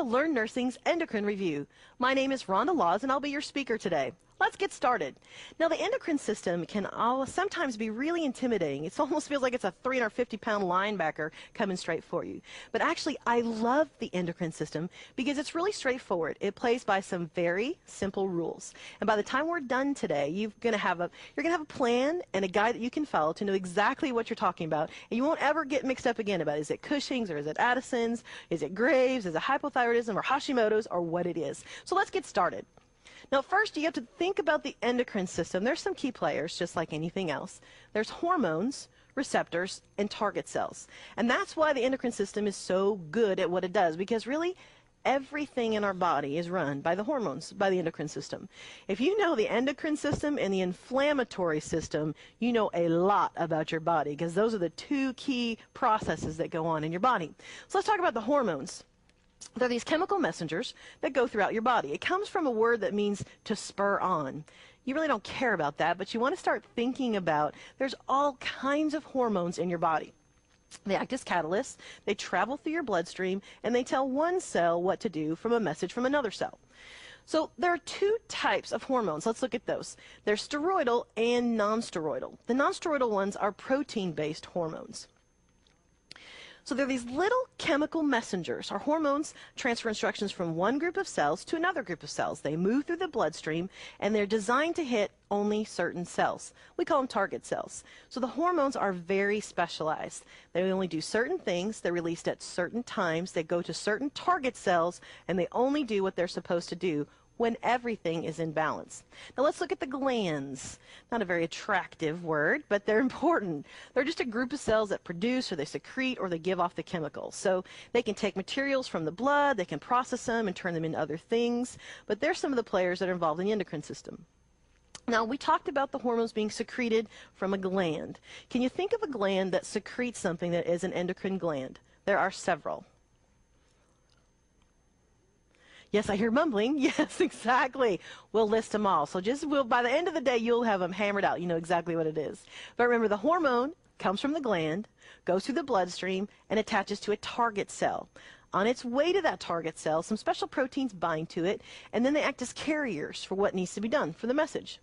to LeaRNursing's Endocrine Review. My name is Rhonda Laws, and I'll be your speaker today. Let's get started. Now, the endocrine system can sometimes be really intimidating. It almost feels like it's a 350-pound linebacker coming straight for you. But actually, I love the endocrine system because it's really straightforward. It plays by some very simple rules. And by the time we're done today, you're going to have a plan and a guide that you can follow to know exactly what you're talking about. And you won't ever get mixed up again about is it Cushing's or is it Addison's, is it Graves', is it hypothyroidism or Hashimoto's or what it is. So let's get started. Now, first, you have to think about the endocrine system. There's some key players, just like anything else. There's hormones, receptors, and target cells. And that's why the endocrine system is so good at what it does, because really, everything in our body is run by the hormones, by the endocrine system. If you know the endocrine system and the inflammatory system, you know a lot about your body, because those are the two key processes that go on in your body. So let's talk about the hormones. They're these chemical messengers that go throughout your body. It comes from a word that means to spur on. You really don't care about that, but you want to start thinking about there's all kinds of hormones in your body. They act as catalysts, they travel through your bloodstream, and they tell one cell what to do from a message from another cell. So there are two types of hormones. Let's look at those. They're steroidal and non-steroidal. The non-steroidal ones are protein-based hormones. So they're these little chemical messengers. Our hormones transfer instructions from one group of cells to another group of cells. They move through the bloodstream, and they're designed to hit only certain cells. We call them target cells. So the hormones are very specialized. They only do certain things. They're released at certain times. They go to certain target cells, and they only do what they're supposed to do when everything is in balance. Now let's look at the glands. Not a very attractive word, but they're important. They're just a group of cells that produce or they secrete or they give off the chemicals. So they can take materials from the blood, they can process them and turn them into other things, but they're some of the players that are involved in the endocrine system. Now, we talked about the hormones being secreted from a gland. Can you think of a gland that secretes something that is an endocrine gland? There are several. Yes, I hear mumbling. Yes, exactly. We'll list them all. So by the end of the day, you'll have them hammered out. You know exactly what it is. But remember, the hormone comes from the gland, goes through the bloodstream, and attaches to a target cell. On its way to that target cell, some special proteins bind to it, and then they act as carriers for what needs to be done for the message.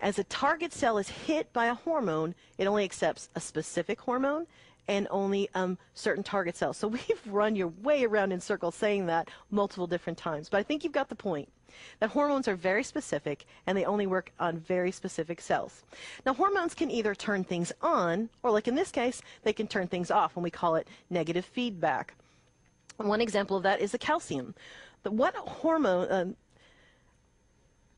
As a target cell is hit by a hormone, it only accepts a specific hormone and only certain target cells. So we've run your way around in circles saying that multiple different times. But I think you've got the point. That hormones are very specific, and they only work on very specific cells. Now, hormones can either turn things on, or like in this case, they can turn things off, and we call it negative feedback. One example of that is the calcium. The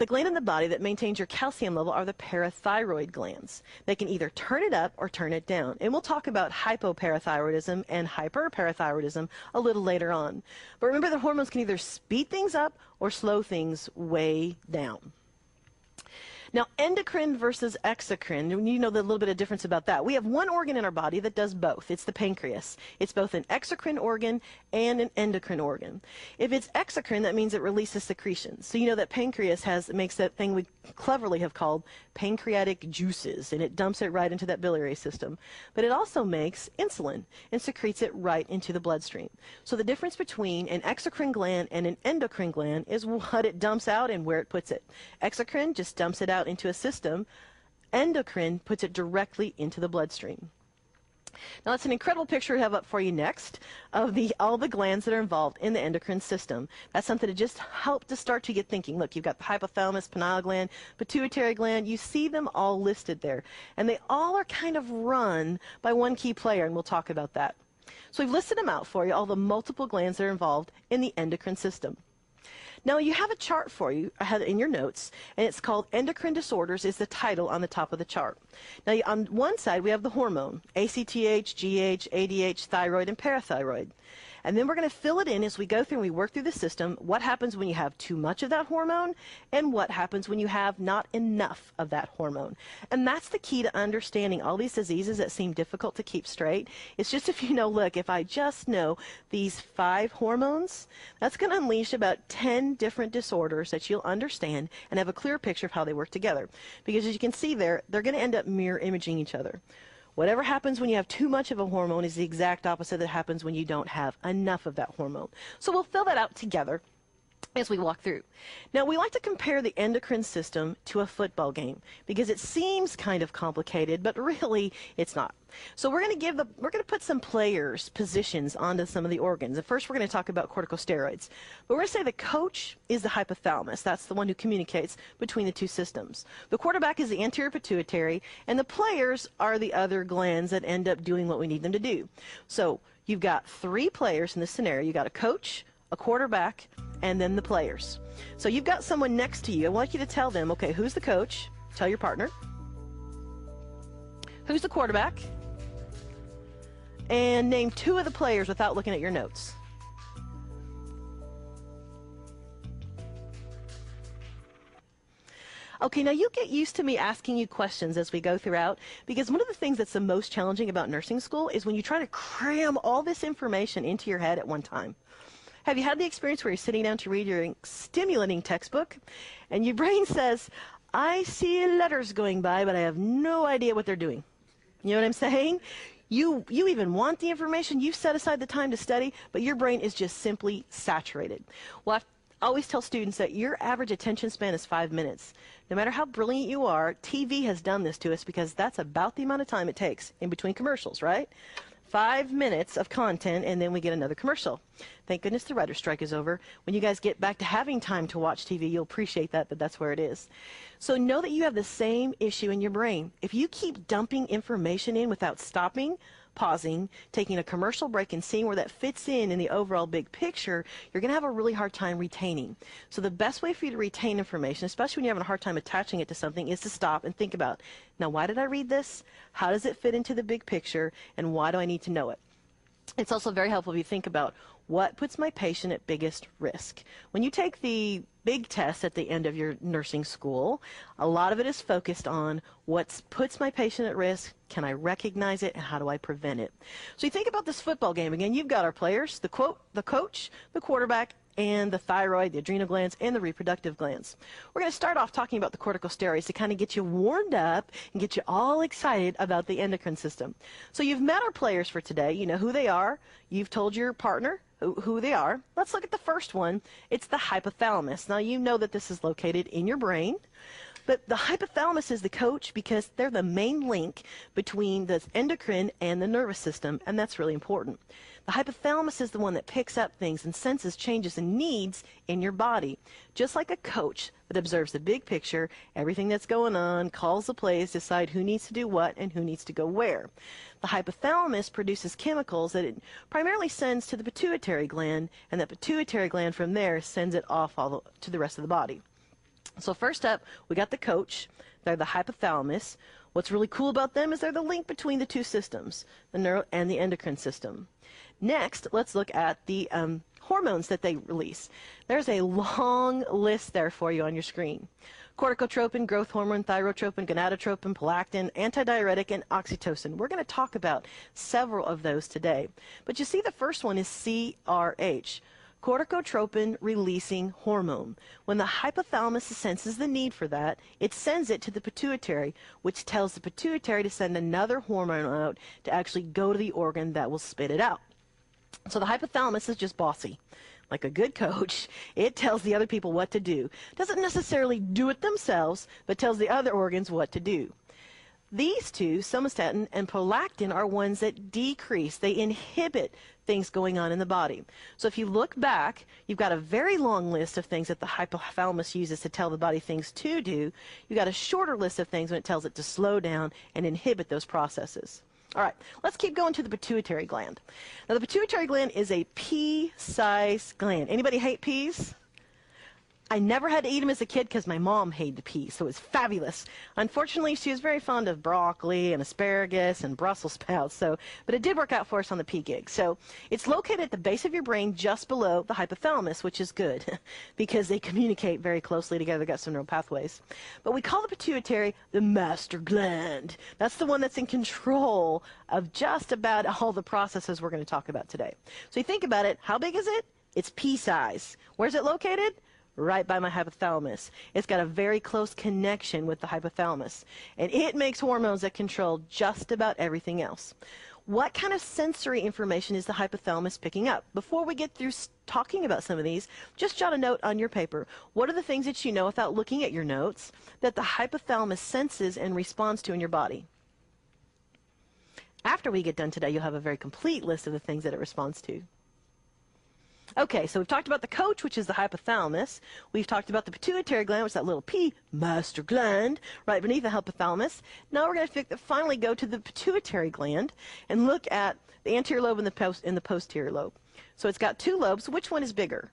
gland in the body that maintains your calcium level are the parathyroid glands. They can either turn it up or turn it down. And we'll talk about hypoparathyroidism and hyperparathyroidism a little later on. But remember, the hormones can either speed things up or slow things way down. Now, endocrine versus exocrine, you know a little bit of difference about that. We have one organ in our body that does both. It's the pancreas. It's both an exocrine organ and an endocrine organ. If it's exocrine, that means it releases secretions. So you know that pancreas makes that thing we cleverly have called pancreatic juices, and it dumps it right into that biliary system. But it also makes insulin and secretes it right into the bloodstream. So the difference between an exocrine gland and an endocrine gland is what it dumps out and where it puts it. Exocrine just dumps it out into a system. Endocrine puts it directly into the bloodstream. Now, that's an incredible picture I have up for you next of all the glands that are involved in the endocrine system. That's something to just help to start to get thinking. Look, you've got the hypothalamus, pineal gland, pituitary gland. You see them all listed there. And they all are kind of run by one key player, and we'll talk about that. So we've listed them out for you, all the multiple glands that are involved in the endocrine system. Now, you have a chart for you ahead in your notes, and it's called Endocrine Disorders is the title on the top of the chart. Now, on one side, we have the hormone, ACTH, GH, ADH, thyroid, and parathyroid. And then we're going to fill it in as we go through and we work through the system, what happens when you have too much of that hormone and what happens when you have not enough of that hormone. And that's the key to understanding all these diseases that seem difficult to keep straight. It's just if you know, look, if I just know these 5 hormones, that's going to unleash about 10 different disorders that you'll understand and have a clear picture of how they work together. Because as you can see there, they're going to end up mirror imaging each other. Whatever happens when you have too much of a hormone is the exact opposite that happens when you don't have enough of that hormone. So we'll fill that out together as we walk through. Now, we like to compare the endocrine system to a football game because it seems kind of complicated, but really it's not. So we're going to put some players' positions onto some of the organs. And first, we're going to talk about corticosteroids. But we're going to say the coach is the hypothalamus. That's the one who communicates between the two systems. The quarterback is the anterior pituitary, and the players are the other glands that end up doing what we need them to do. So you've got three players in this scenario. You've got a coach, a quarterback, and then the players. So you've got someone next to you. I want you to tell them, okay, who's the coach? Tell your partner. Who's the quarterback? And name two of the players without looking at your notes. Okay, now you get used to me asking you questions as we go throughout, because one of the things that's the most challenging about nursing school is when you try to cram all this information into your head at one time. Have you had the experience where you're sitting down to read your stimulating textbook and your brain says, I see letters going by, but I have no idea what they're doing? You know what I'm saying? You even want the information, you've set aside the time to study, but your brain is just simply saturated. Well, I always tell students that your average attention span is 5 minutes. No matter how brilliant you are, TV has done this to us because that's about the amount of time it takes in between commercials, right? 5 minutes of content, and then we get another commercial. Thank goodness the writer's strike is over. When you guys get back to having time to watch TV, you'll appreciate that, but that's where it is. So know that you have the same issue in your brain. If you keep dumping information in without stopping, pausing, taking a commercial break, and seeing where that fits in the overall big picture, you're going to have a really hard time retaining. So the best way for you to retain information, especially when you're having a hard time attaching it to something, is to stop and think about, now why did I read this? How does it fit into the big picture? And why do I need to know it? It's also very helpful if you think about what puts my patient at biggest risk. When you take the big test at the end of your nursing school, a lot of it is focused on what puts my patient at risk, can I recognize it, and how do I prevent it? So you think about this football game. Again, you've got our players, the coach, the quarterback, and the thyroid, the adrenal glands, and the reproductive glands. We're going to start off talking about the corticosteroids to kind of get you warmed up and get you all excited about the endocrine system. So you've met our players for today. You know who they are. You've told your partner who they are. Let's look at the first one. It's the hypothalamus. Now you know that this is located in your brain. But the hypothalamus is the coach because they're the main link between the endocrine and the nervous system, and that's really important. The hypothalamus is the one that picks up things and senses changes and needs in your body. Just like a coach that observes the big picture, everything that's going on, calls the plays, decide who needs to do what and who needs to go where. The hypothalamus produces chemicals that it primarily sends to the pituitary gland, and the pituitary gland from there sends it off to the rest of the body. So first up, we got the coach. They're the hypothalamus. What's really cool about them is they're the link between the two systems, the neuro and the endocrine system. Next, let's look at the hormones that they release. There's a long list there for you on your screen. Corticotropin, growth hormone, thyrotropin, gonadotropin, prolactin, antidiuretic, and oxytocin. We're going to talk about several of those today. But you see the first one is CRH. Corticotropin releasing hormone. When the hypothalamus senses the need for that, it sends it to the pituitary, which tells the pituitary to send another hormone out to actually go to the organ that will spit it out. So the hypothalamus is just bossy. Like a good coach, it tells the other people what to do. Doesn't necessarily do it themselves, but tells the other organs what to do. These two, somatostatin and prolactin, are ones that decrease. They inhibit things going on in the body. So if you look back, you've got a very long list of things that the hypothalamus uses to tell the body things to do. You've got a shorter list of things when it tells it to slow down and inhibit those processes. All right, let's keep going to the pituitary gland. Now, the pituitary gland is a pea-sized gland. Anybody hate peas? I never had to eat them as a kid because my mom hated peas, so it was fabulous. Unfortunately, she was very fond of broccoli and asparagus and Brussels sprouts, but it did work out for us on the pea gig. So it's located at the base of your brain just below the hypothalamus, which is good because they communicate very closely together. They've got some neural pathways. But we call the pituitary the master gland. That's the one that's in control of just about all the processes we're going to talk about today. So you think about it, how big is it? It's pea size. Where's it located? right by my hypothalamus. It's got a very close connection with the hypothalamus, and it makes hormones that control just about everything else. What kind of sensory information is the hypothalamus picking up? Before we get through talking about some of these, just jot a note on your paper. What are the things that you know without looking at your notes that the hypothalamus senses and responds to in your body? After we get done today, you'll have a very complete list of the things that it responds to. Okay, so we've talked about the coach, which is the hypothalamus. We've talked about the pituitary gland, which is that little P, master gland, right beneath the hypothalamus. Now we're going to finally go to the pituitary gland and look at the anterior lobe and the posterior lobe. So it's got two lobes. Which one is bigger?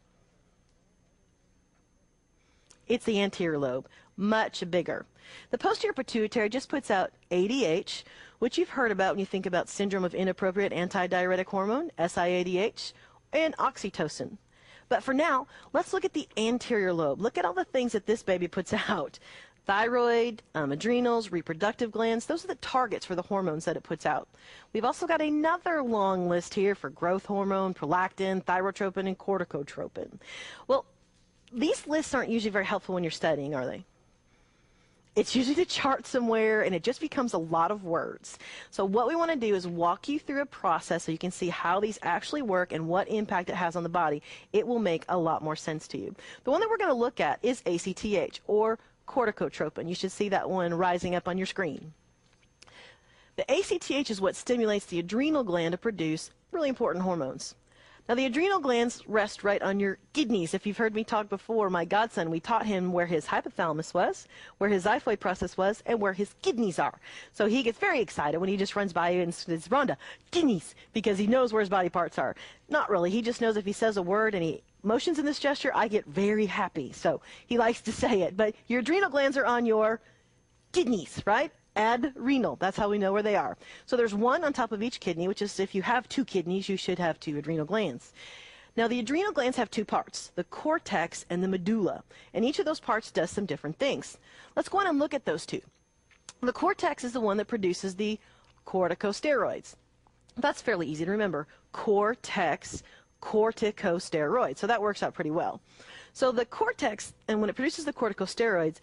It's the anterior lobe, much bigger. The posterior pituitary just puts out ADH, which you've heard about when you think about syndrome of inappropriate antidiuretic hormone, SIADH, and oxytocin. But for now, let's look at the anterior lobe. Look at all the things that this baby puts out. Thyroid, adrenals, reproductive glands, those are the targets for the hormones that it puts out. We've also got another long list here for growth hormone, prolactin, thyrotropin, and corticotropin. Well, these lists aren't usually very helpful when you're studying, are they? It's usually a chart somewhere, and it just becomes a lot of words. So what we want to do is walk you through a process so you can see how these actually work and what impact it has on the body. It will make a lot more sense to you. The one that we're going to look at is ACTH, or corticotropin. You should see that one rising up on your screen. The ACTH is what stimulates the adrenal gland to produce really important hormones. Now, the adrenal glands rest right on your kidneys. If you've heard me talk before, my godson, we taught him where his hypothalamus was, where his xiphoid process was, and where his kidneys are. So he gets very excited when he just runs by you and says, Rhonda, kidneys, because he knows where his body parts are. Not really. He just knows if he says a word and he motions in this gesture, I get very happy. So he likes to say it. But your adrenal glands are on your kidneys, right? Adrenal. That's how we know where they are. So there's one on top of each kidney, which is if you have two kidneys, you should have two adrenal glands. Now, the adrenal glands have two parts, the cortex and the medulla, and each of those parts does some different things. Let's go on and look at those two. The cortex is the one that produces the corticosteroids. That's fairly easy to remember. Cortex, corticosteroids. So that works out pretty well. So the cortex, and when it produces the corticosteroids,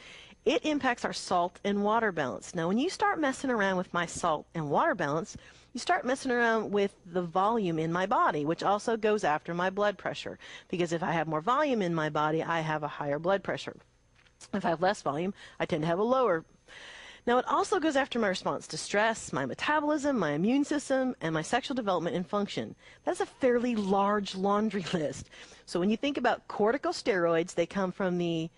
it impacts our salt and water balance. Now, when you start messing around with my salt and water balance, you start messing around with the volume in my body, which also goes after my blood pressure. Because if I have more volume in my body, I have a higher blood pressure. If I have less volume, I tend to have a lower. Now, it also goes after my response to stress, my metabolism, my immune system, and my sexual development and function. That's a fairly large laundry list. So when you think about corticosteroids, they come from the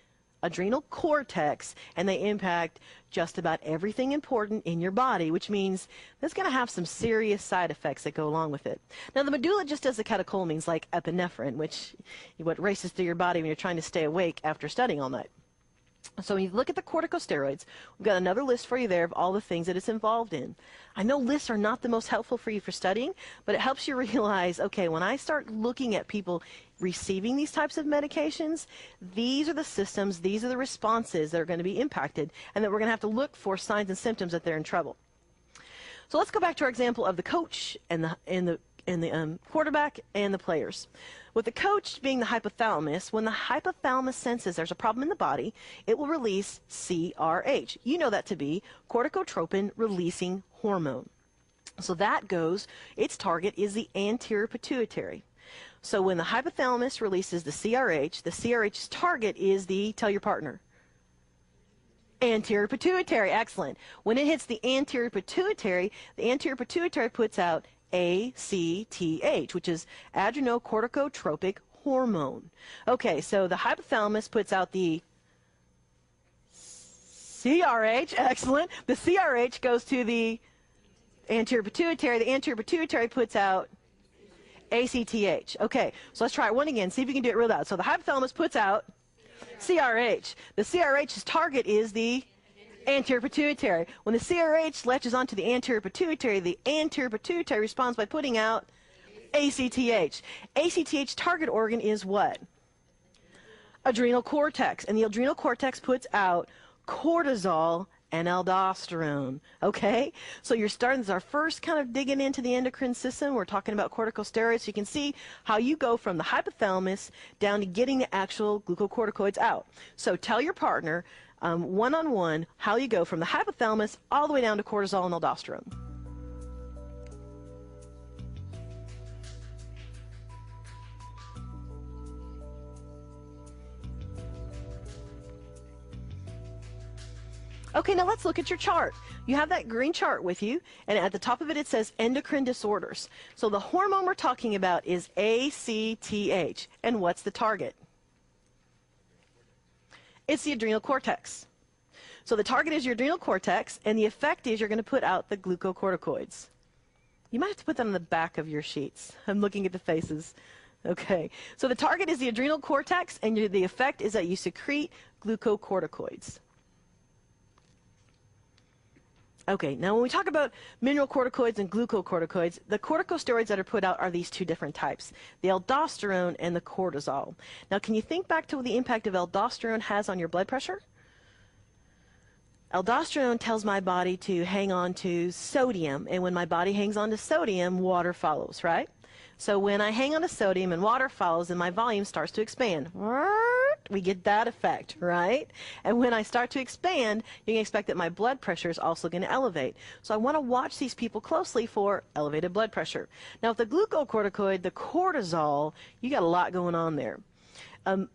adrenal cortex, and they impact just about everything important in your body, which means that's going to have some serious side effects that go along with it. Now, the medulla just does the catecholamines like epinephrine, which is what races through your body when you're trying to stay awake after studying all night. So when you look at the corticosteroids, we've got another list for you there of all the things that it's involved in. I know lists are not the most helpful for you for studying, but it helps you realize, okay, when I start looking at people receiving these types of medications, these are the systems, these are the responses that are going to be impacted, and that we're going to have to look for signs and symptoms that they're in trouble. So let's go back to our example of the coach and the quarterback and the players. With the coach being the hypothalamus, when the hypothalamus senses there's a problem in the body, it will release CRH. You know that to be corticotropin releasing hormone. So that goes, its target is the anterior pituitary. So when the hypothalamus releases the CRH's target is the, tell your partner, anterior pituitary. Excellent. When it hits the anterior pituitary puts out ACTH, which is adrenocorticotropic hormone. Okay, so the hypothalamus puts out the CRH. Excellent. The CRH goes to the anterior pituitary. The anterior pituitary puts out ACTH. Okay, so let's try it one again. See if you can do it real loud. So the hypothalamus puts out CRH. The CRH's target is the anterior pituitary. When the CRH latches onto the anterior pituitary responds by putting out ACTH. ACTH target organ is what? Adrenal cortex. And the adrenal cortex puts out cortisol and aldosterone. Okay, so you're starting, this is our first kind of digging into the endocrine system. We're talking about corticosteroids. So you can see how you go from the hypothalamus down to getting the actual glucocorticoids out. So tell your partner one-on-one how you go from the hypothalamus all the way down to cortisol and aldosterone. Okay, now let's look at your chart. You have that green chart with you, and at the top of it, it says endocrine disorders. So the hormone we're talking about is ACTH. And what's the target? It's the adrenal cortex. So the target is your adrenal cortex, and the effect is you're going to put out the glucocorticoids. You might have to put that on the back of your sheets. I'm looking at the faces. Okay, so the target is the adrenal cortex, and the effect is that you secrete glucocorticoids. Okay, now when we talk about mineralocorticoids and glucocorticoids, the corticosteroids that are put out are these two different types, the aldosterone and the cortisol. Now, can you think back to the impact of aldosterone has on your blood pressure? Aldosterone tells my body to hang on to sodium, and when my body hangs on to sodium, water follows, right? So when I hang on to sodium and water follows, then my volume starts to expand. We get that effect, right? And when I start to expand, you can expect that my blood pressure is also going to elevate. So I want to watch these people closely for elevated blood pressure. Now, with the glucocorticoid, the cortisol, you got a lot going on there.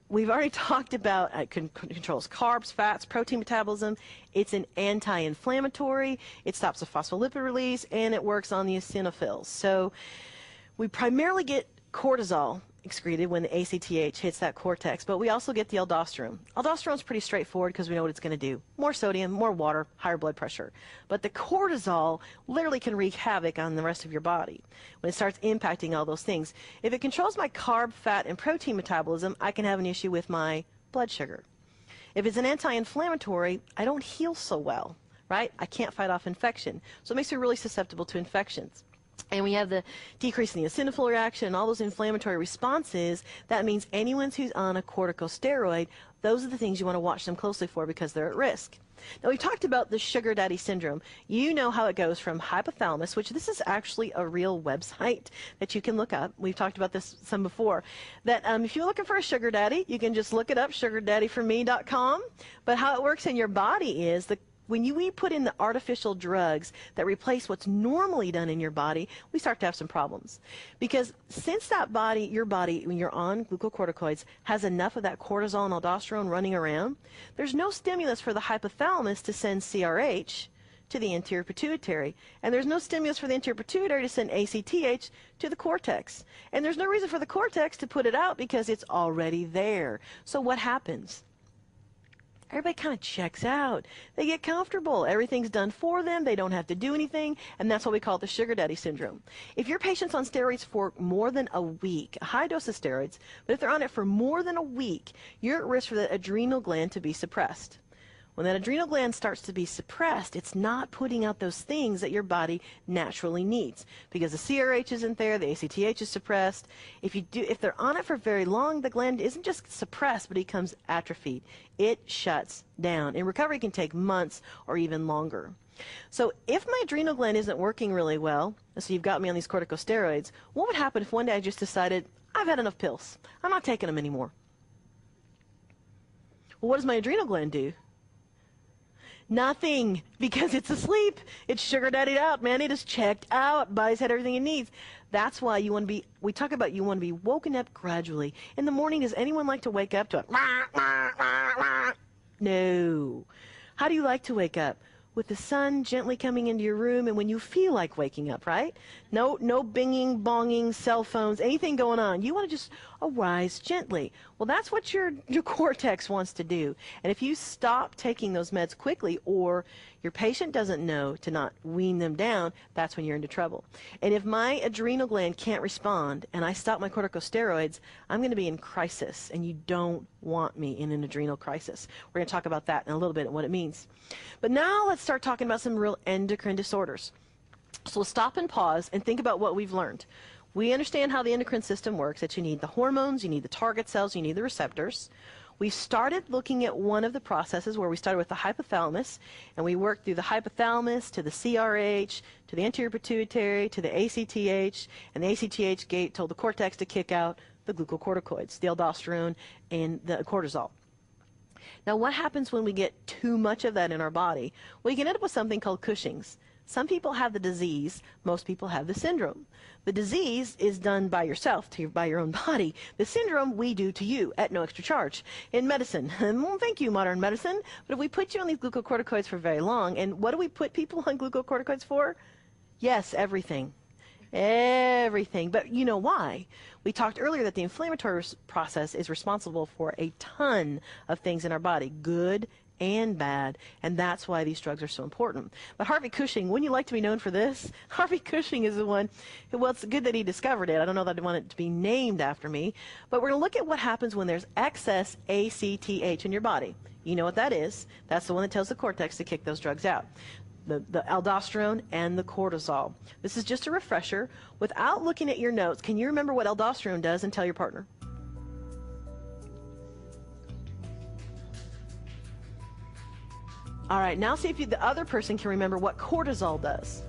We've already talked about it controls carbs, fats, protein metabolism. It's an anti-inflammatory. It stops the phospholipid release, and it works on the eosinophils. So we primarily get cortisol excreted when the ACTH hits that cortex, but we also get the aldosterone. Aldosterone is pretty straightforward because we know what it's going to do. More sodium, more water, higher blood pressure. But the cortisol literally can wreak havoc on the rest of your body when it starts impacting all those things. If it controls my carb, fat, and protein metabolism, I can have an issue with my blood sugar. If it's an anti-inflammatory, I don't heal so well, right? I can't fight off infection. So it makes me really susceptible to infections. And we have the decrease in the eosinophil reaction and all those inflammatory responses. That means anyone who's on a corticosteroid, those are the things you want to watch them closely for because they're at risk. Now, we've talked about the sugar daddy syndrome. You know how it goes from hypothalamus, which this is actually a real website that you can look up. We've talked about this some before. That if you're looking for a sugar daddy, you can just look it up, sugardaddyforme.com. But how it works in your body is when we put in the artificial drugs that replace what's normally done in your body, we start to have some problems. Because since your body, when you're on glucocorticoids, has enough of that cortisol and aldosterone running around, there's no stimulus for the hypothalamus to send CRH to the anterior pituitary. And there's no stimulus for the anterior pituitary to send ACTH to the cortex. And there's no reason for the cortex to put it out because it's already there. So what happens? Everybody kind of checks out. They get comfortable. Everything's done for them. They don't have to do anything, and that's what we call the sugar daddy syndrome. If your patient's on steroids for more than a week, a high dose of steroids, but if they're on it for more than a week, you're at risk for the adrenal gland to be suppressed. When that adrenal gland starts to be suppressed, it's not putting out those things that your body naturally needs because the CRH isn't there, the ACTH is suppressed. If they're on it for very long, the gland isn't just suppressed, but it becomes atrophied. It shuts down. And recovery can take months or even longer. So if my adrenal gland isn't working really well, so you've got me on these corticosteroids, what would happen if one day I just decided, I've had enough pills. I'm not taking them anymore? Well, what does my adrenal gland do? Nothing, because it's asleep. It's sugar daddied out, man. It is checked out. Body's had everything it needs. That's why you want to be, we talk about you want to be woken up gradually. In the morning, does anyone like to wake up to a No. How do you like to wake up? With the sun gently coming into your room and when you feel like waking up, right? No binging, bonging, cell phones, anything going on. You want to just arise gently. Well, that's what your cortex wants to do. And if you stop taking those meds quickly or your patient doesn't know to not wean them down, that's when you're into trouble. And if my adrenal gland can't respond and I stop my corticosteroids, I'm going to be in crisis, and you don't want me in an adrenal crisis. We're going to talk about that in a little bit and what it means. But now let's start talking about some real endocrine disorders. So we'll stop and pause and think about what we've learned. We understand how the endocrine system works, that you need the hormones, you need the target cells, you need the receptors. We started looking at one of the processes where we started with the hypothalamus, and we worked through the hypothalamus to the CRH, to the anterior pituitary, to the ACTH, and the ACTH gate told the cortex to kick out the glucocorticoids, the aldosterone and the cortisol. Now, what happens when we get too much of that in our body? Well, you can end up with something called Cushing's. Some people have the disease, most people have the syndrome. The disease is done by yourself, by your own body. The syndrome we do to you at no extra charge. In medicine, well, thank you, modern medicine, but if we put you on these glucocorticoids for very long, and what do we put people on glucocorticoids for? Yes, everything. Everything. But you know why? We talked earlier that the inflammatory process is responsible for a ton of things in our body, good and bad, and that's why these drugs are so important. But Harvey Cushing, wouldn't you like to be known for this? Harvey Cushing is the one who, well, it's good that he discovered it. I don't know that I want it to be named after me, but we're going to look at what happens when there's excess ACTH in your body. You know what that is. That's the one that tells the cortex to kick those drugs out. The aldosterone and the cortisol. This is just a refresher. Without looking at your notes, can you remember what aldosterone does and tell your partner? All right, now see if the other person can remember what cortisol does.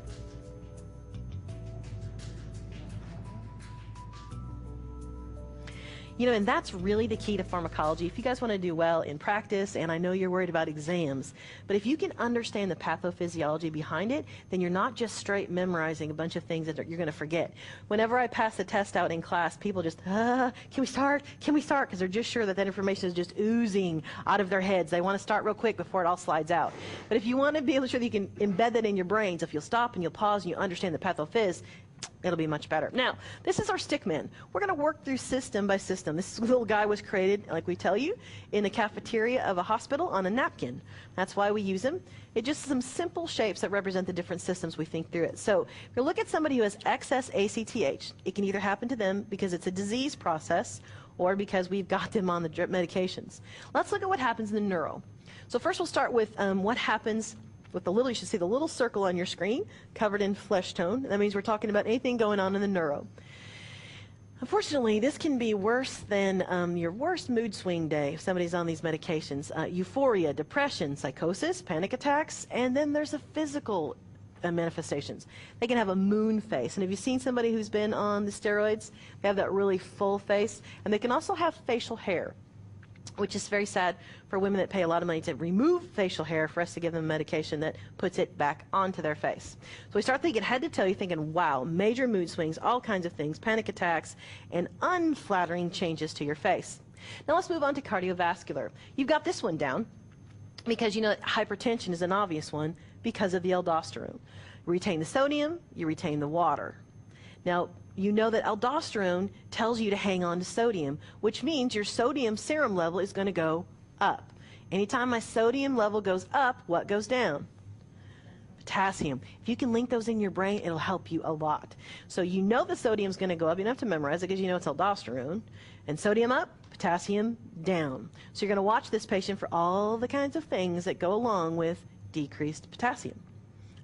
You know, and that's really the key to pharmacology. If you guys want to do well in practice, and I know you're worried about exams, but if you can understand the pathophysiology behind it, then you're not just straight memorizing a bunch of things that you're going to forget. Whenever I pass the test out in class, people just, can we start? Can we start? Because they're just sure that that information is just oozing out of their heads. They want to start real quick before it all slides out. But if you want to be able to show that you can embed that in your brains, if you'll stop and you'll pause and you understand the pathophys, it'll be much better. Now, this is our stick man. We're going to work through system by system. This little guy was created, like we tell you, in the cafeteria of a hospital on a napkin. That's why we use him. It's just some simple shapes that represent the different systems we think through it. So if you look at somebody who has excess ACTH, it can either happen to them because it's a disease process or because we've got them on the drip medications. Let's look at what happens in the neuro. So first we'll start with what happens with the little, you should see the little circle on your screen covered in flesh tone. That means we're talking about anything going on in the neuro. Unfortunately, this can be worse than your worst mood swing day if somebody's on these medications. Euphoria, depression, psychosis, panic attacks, and then there's a physical manifestations. They can have a moon face. And have you seen somebody who's been on the steroids? They have that really full face. And they can also have facial hair, which is very sad for women that pay a lot of money to remove facial hair for us to give them medication that puts it back onto their face. So we start thinking head to toe, you're thinking, wow, major mood swings, all kinds of things, panic attacks, and unflattering changes to your face. Now let's move on to cardiovascular. You've got this one down because you know hypertension is an obvious one because of the aldosterone. You retain the sodium, you retain the water. Now, you know that aldosterone tells you to hang on to sodium, which means your sodium serum level is going to go up. Anytime my sodium level goes up, what goes down? Potassium. If you can link those in your brain, it'll help you a lot. So you know the sodium's going to go up. You don't have to memorize it because you know it's aldosterone. And sodium up, potassium down. So you're going to watch this patient for all the kinds of things that go along with decreased potassium.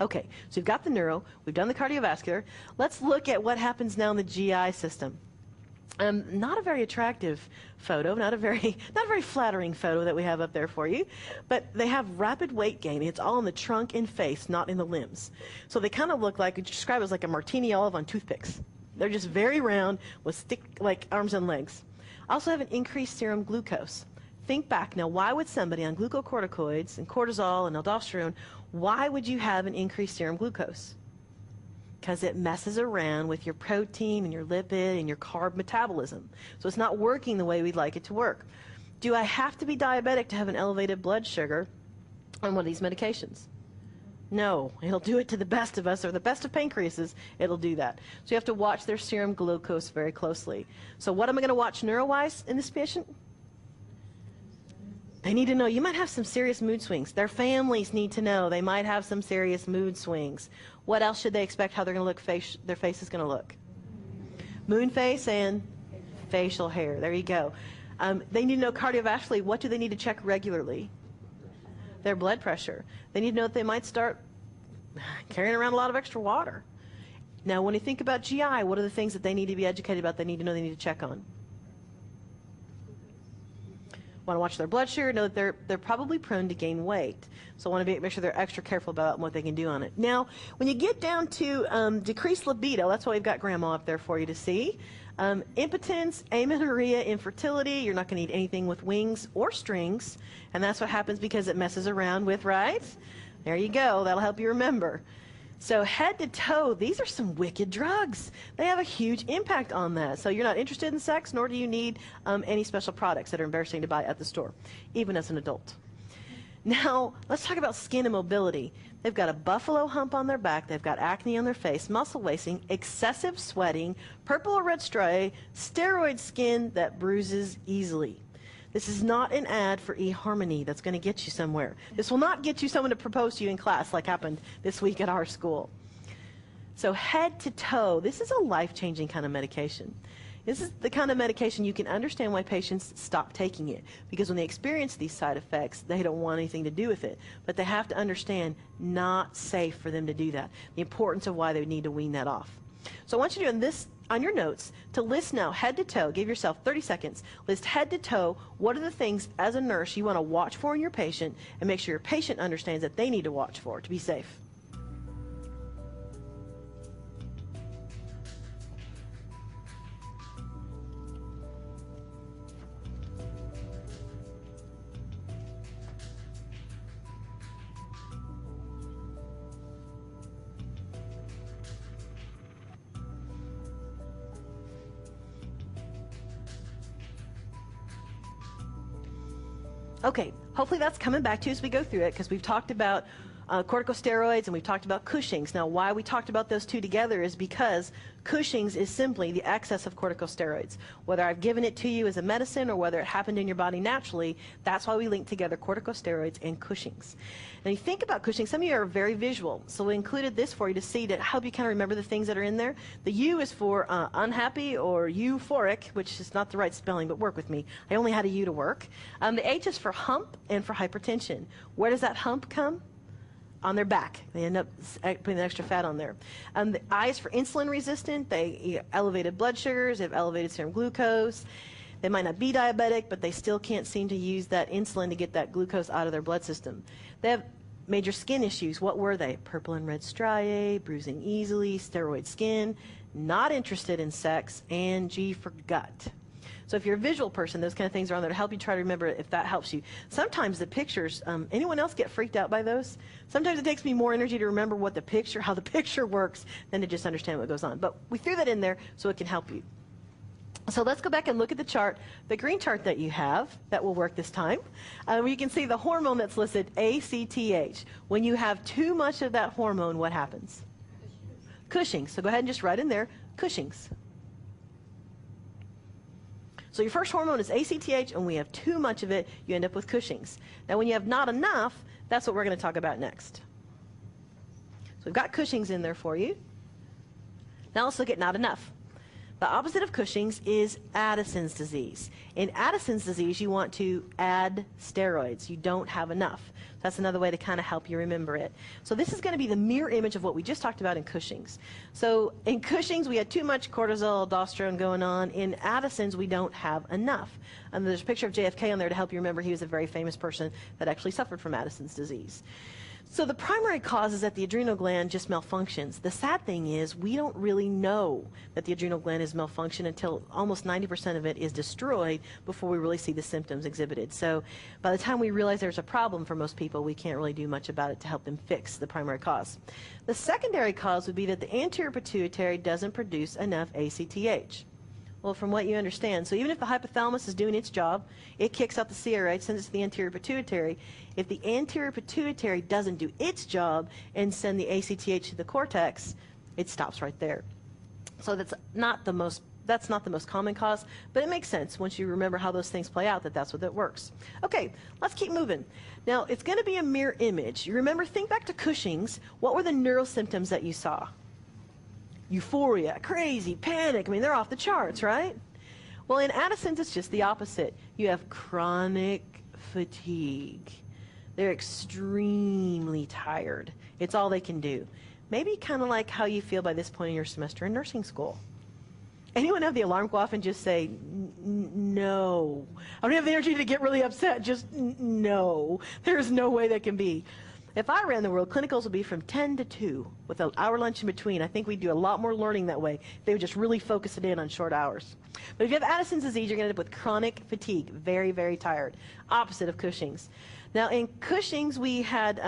Okay, so we've got the neuro, we've done the cardiovascular. Let's look at what happens now in the GI system. Not a very attractive photo, not a very flattering photo that we have up there for you, but they have rapid weight gain. It's all in the trunk and face, not in the limbs. So they kind of look like, you describe it as like a martini olive on toothpicks. They're just very round with stick-like arms and legs. Also have an increased serum glucose. Think back now, why would somebody on glucocorticoids and cortisol and aldosterone, why would you have an increased serum glucose? Because it messes around with your protein and your lipid and your carb metabolism. So it's not working the way we'd like it to work. Do I have to be diabetic to have an elevated blood sugar on one of these medications? No, it'll do it to the best of us, or the best of pancreases, it'll do that. So you have to watch their serum glucose very closely. So what am I going to watch neuro-wise in this patient? They need to know you might have some serious mood swings. Their families need to know they might have some serious mood swings. What else should they expect how they're going to look, their face is going to look? Moon face and facial hair. There you go. They need to know cardiovascularly, what do they need to check regularly? Their blood pressure. They need to know that they might start carrying around a lot of extra water. Now, when you think about GI, what are the things that they need to be educated about, they need to know they need to check on? Want to watch their blood sugar, know that they're probably prone to gain weight. So I want to make sure they're extra careful about what they can do on it. Now, when you get down to decreased libido, that's why we've got grandma up there for you to see. Impotence, amenorrhea, infertility, you're not going to need anything with wings or strings, and that's what happens because it messes around with, right? There you go, that'll help you remember. So head to toe, these are some wicked drugs. They have a huge impact on that. So you're not interested in sex, nor do you need any special products that are embarrassing to buy at the store, even as an adult. Now, let's talk about skin and mobility. They've got a buffalo hump on their back, they've got acne on their face, muscle wasting, excessive sweating, purple or red striae, steroid skin that bruises easily. This is not an ad for eHarmony that's going to get you somewhere. This will not get you someone to propose to you in class like happened this week at our school. So head to toe, this is a life-changing kind of medication. This is the kind of medication you can understand why patients stop taking it, because when they experience these side effects, they don't want anything to do with it. But they have to understand not safe for them to do that, the importance of why they need to wean that off. So I want you to do this on your notes to list now head to toe. Give yourself 30 seconds. List head to toe. What are the things as a nurse you want to watch for in your patient and make sure your patient understands that they need to watch for to be safe? Okay, hopefully that's coming back to you as we go through it, because we've talked about corticosteroids and we've talked about Cushing's. Now, why we talked about those two together is because Cushing's is simply the excess of corticosteroids. Whether I've given it to you as a medicine or whether it happened in your body naturally, that's why we link together corticosteroids and Cushing's. And you think about Cushing's, some of you are very visual, so we included this for you to see to help you kind of remember the things that are in there. The U is for unhappy or euphoric, which is not the right spelling, but work with me. I only had a U to work. The H is for hump and for hypertension. Where does that hump come? On their back. They end up putting extra fat on there. The I is for insulin resistant. They elevated blood sugars, they have elevated serum glucose. They might not be diabetic, but they still can't seem to use that insulin to get that glucose out of their blood system. They have major skin issues. What were they? Purple and red striae, bruising easily, steroid skin, not interested in sex, and G for gut. So if you're a visual person, those kind of things are on there to help you try to remember if that helps you. Sometimes the pictures, anyone else get freaked out by those? Sometimes it takes me more energy to remember what the picture, how the picture works, than to just understand what goes on. But we threw that in there so it can help you. So let's go back and look at the chart, the green chart that you have that will work this time. Where you can see the hormone that's listed, ACTH. When you have too much of that hormone, what happens? Cushing's. So go ahead and just write in there, Cushing's. So your first hormone is ACTH, and we have too much of it, you end up with Cushing's. Now when you have not enough, that's what we're going to talk about next. So we've got Cushing's in there for you. Now let's look at not enough. The opposite of Cushing's is Addison's disease. In Addison's disease, you want to add steroids. You don't have enough. That's another way to kind of help you remember it. So this is going to be the mirror image of what we just talked about in Cushing's. So in Cushing's, we had too much cortisol, aldosterone going on. In Addison's, we don't have enough. And there's a picture of JFK on there to help you remember he was a very famous person that actually suffered from Addison's disease. So the primary cause is that the adrenal gland just malfunctions. The sad thing is we don't really know that the adrenal gland is malfunctioned until almost 90% of it is destroyed before we really see the symptoms exhibited. So by the time we realize there's a problem for most people, we can't really do much about it to help them fix the primary cause. The secondary cause would be that the anterior pituitary doesn't produce enough ACTH. Well, from what you understand, so even if the hypothalamus is doing its job, it kicks out the CRH, sends it to the anterior pituitary. If the anterior pituitary doesn't do its job and send the ACTH to the cortex, it stops right there. So that's not the most common cause, but it makes sense once you remember how those things play out that's what that works. Okay, let's keep moving. Now, it's going to be a mirror image. You remember, think back to Cushing's. What were the neural symptoms that you saw? Euphoria, crazy, panic. I mean, they're off the charts, right? Well, in Addison's, it's just the opposite. You have chronic fatigue. They're extremely tired. It's all they can do. Maybe kind of like how you feel by this point in your semester in nursing school. Anyone have the alarm go off and just say, no? I don't have the energy to get really upset. Just no. There's no way that can be. If I ran the world, clinicals would be from 10 to 2 with an hour lunch in between. I think we'd do a lot more learning that way. They would just really focus it in on short hours. But if you have Addison's disease, you're going to end up with chronic fatigue, very, very tired, opposite of Cushing's. Now, in Cushing's, we had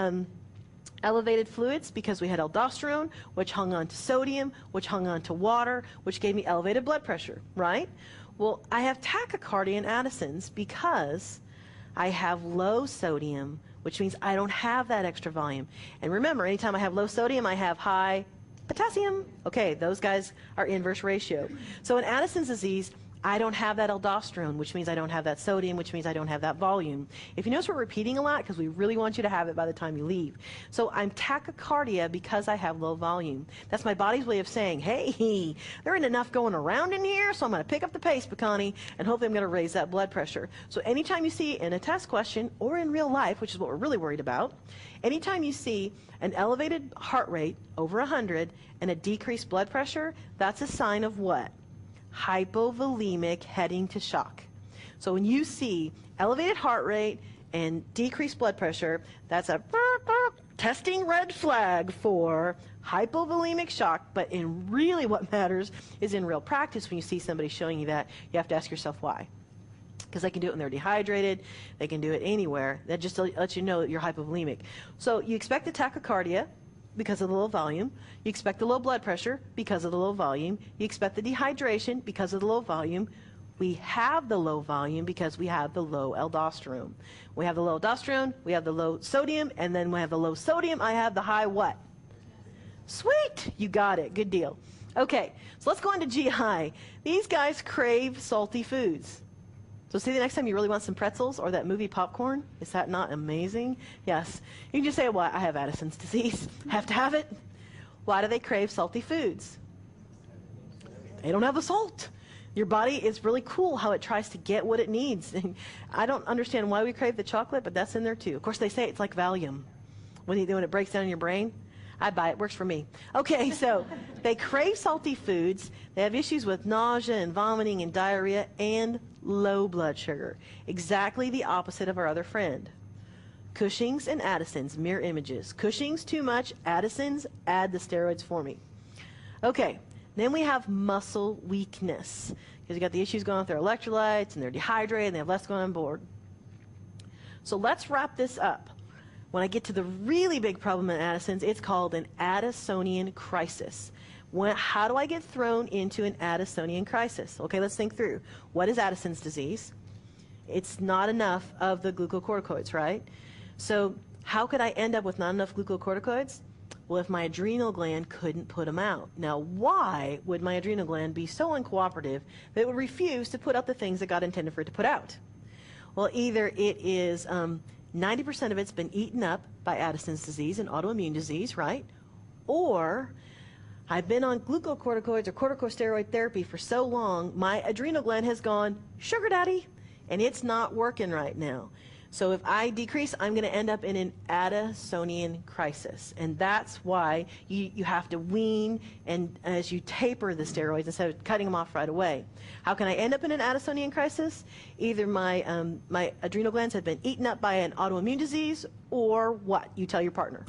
elevated fluids because we had aldosterone, which hung on to sodium, which hung on to water, which gave me elevated blood pressure, right? Well, I have tachycardia in Addison's because I have low sodium, which means I don't have that extra volume. And remember, anytime I have low sodium, I have high potassium. Okay, those guys are inverse ratio. So in Addison's disease, I don't have that aldosterone, which means I don't have that sodium, which means I don't have that volume. If you notice, we're repeating a lot because we really want you to have it by the time you leave. So I'm tachycardia because I have low volume. That's my body's way of saying, hey, there ain't enough going around in here, so I'm going to pick up the pace, Pecani, and hopefully I'm going to raise that blood pressure. So anytime you see in a test question or in real life, which is what we're really worried about, anytime you see an elevated heart rate over 100 and a decreased blood pressure, that's a sign of what? Hypovolemic heading to shock. So when you see elevated heart rate and decreased blood pressure, that's a testing red flag for hypovolemic shock. But in really what matters is in real practice, when you see somebody showing you that, you have to ask yourself why. Because they can do it when they're dehydrated, they can do it anywhere. That just lets you know that you're hypovolemic. So you expect the tachycardia because of the low volume. You expect the low blood pressure because of the low volume. You expect the dehydration because of the low volume. We have the low volume because we have the low aldosterone. We have the low aldosterone, we have the low sodium, and then we have the low sodium, I have the high what? Sweet! You got it. Good deal. Okay, so let's go on to GI. These guys crave salty foods. So see, the next time you really want some pretzels or that movie popcorn, is that not amazing? Yes. You can just say, well, I have Addison's disease. Have to have it. Why do they crave salty foods? They don't have the salt. Your body is really cool how it tries to get what it needs. And I don't understand why we crave the chocolate, but that's in there too. Of course, they say it's like Valium. When it breaks down in your brain, I buy it. Works for me. Okay, so they crave salty foods. They have issues with nausea and vomiting and diarrhea and low blood sugar. Exactly the opposite of our other friend. Cushing's and Addison's, mirror images. Cushing's too much, Addison's, add the steroids for me. Okay, then we have muscle weakness. Because you got the issues going on with their electrolytes and they're dehydrated and they have less going on board. So let's wrap this up. When I get to the really big problem in Addison's, it's called an Addisonian crisis. How do I get thrown into an Addisonian crisis? Okay, let's think through. What is Addison's disease? It's not enough of the glucocorticoids, right? So how could I end up with not enough glucocorticoids? Well, if my adrenal gland couldn't put them out. Now, why would my adrenal gland be so uncooperative that it would refuse to put out the things that God intended for it to put out? Well, either it is 90% of it's been eaten up by Addison's disease and autoimmune disease, right? Or I've been on glucocorticoids or corticosteroid therapy for so long, my adrenal gland has gone, sugar daddy, and it's not working right now. So if I decrease, I'm going to end up in an Addisonian crisis. And that's why you have to wean and as you taper the steroids instead of cutting them off right away. How can I end up in an Addisonian crisis? Either my adrenal glands have been eaten up by an autoimmune disease, or what? You tell your partner.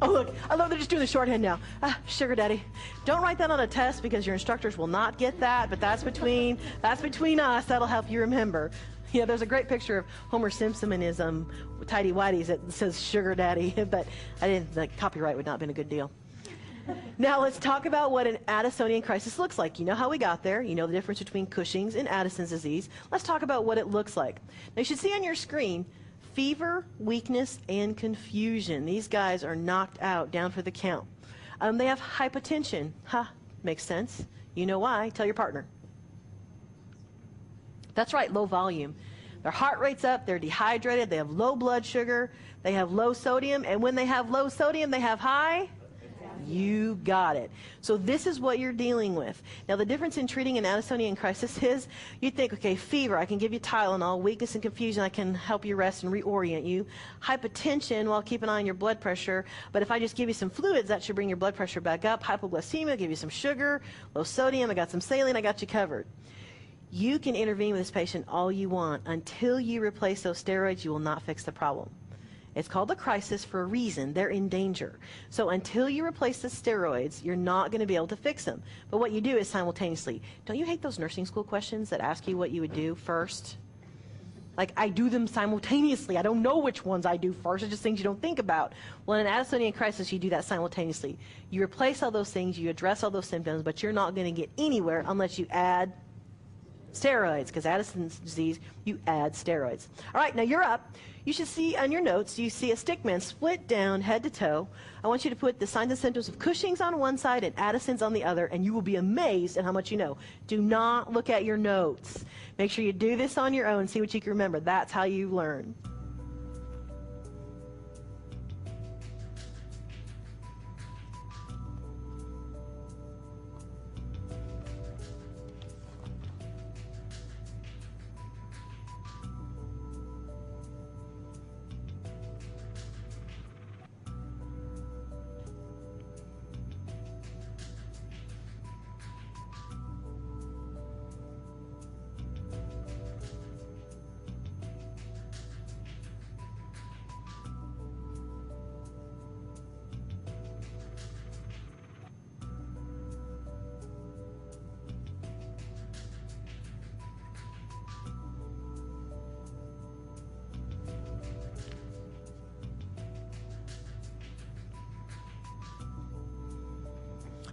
Oh, look, I love they're just doing the shorthand now. Sugar daddy. Don't write that on a test because your instructors will not get that, but that's between us. That'll help you remember. Yeah, there's a great picture of Homer Simpson in his tidy whities that says sugar daddy, but the copyright would not have been a good deal. Now let's talk about what an Addisonian crisis looks like. You know how we got there. You know the difference between Cushing's and Addison's disease. Let's talk about what it looks like. Now you should see on your screen fever, weakness, and confusion. These guys are knocked out, down for the count. They have hypotension. Makes sense. You know why. Tell your partner. That's right, low volume. Their heart rate's up, they're dehydrated, they have low blood sugar, they have low sodium, and when they have low sodium, they have high? You got it. So this is what you're dealing with. Now, the difference in treating an Addisonian crisis is you think, okay, fever, I can give you Tylenol. Weakness and confusion, I can help you rest and reorient you. Hypertension, well, keep an eye on your blood pressure. But if I just give you some fluids, that should bring your blood pressure back up. Hypoglycemia, give you some sugar. Low sodium, I got some saline, I got you covered. You can intervene with this patient all you want. Until you replace those steroids, you will not fix the problem. It's called a crisis for a reason. They're in danger. So until you replace the steroids, you're not going to be able to fix them. But what you do is simultaneously. Don't you hate those nursing school questions that ask you what you would do first? Like, I do them simultaneously. I don't know which ones I do first. It's just things you don't think about. Well, in an Addisonian crisis, you do that simultaneously. You replace all those things, you address all those symptoms, but you're not going to get anywhere unless you add steroids, because Addison's disease, you add steroids. All right, now you're up. You should see on your notes, you see a stick man split down head to toe. I want you to put the signs and symptoms of Cushing's on one side and Addison's on the other, and you will be amazed at how much you know. Do not look at your notes. Make sure you do this on your own, see what you can remember. That's how you learn.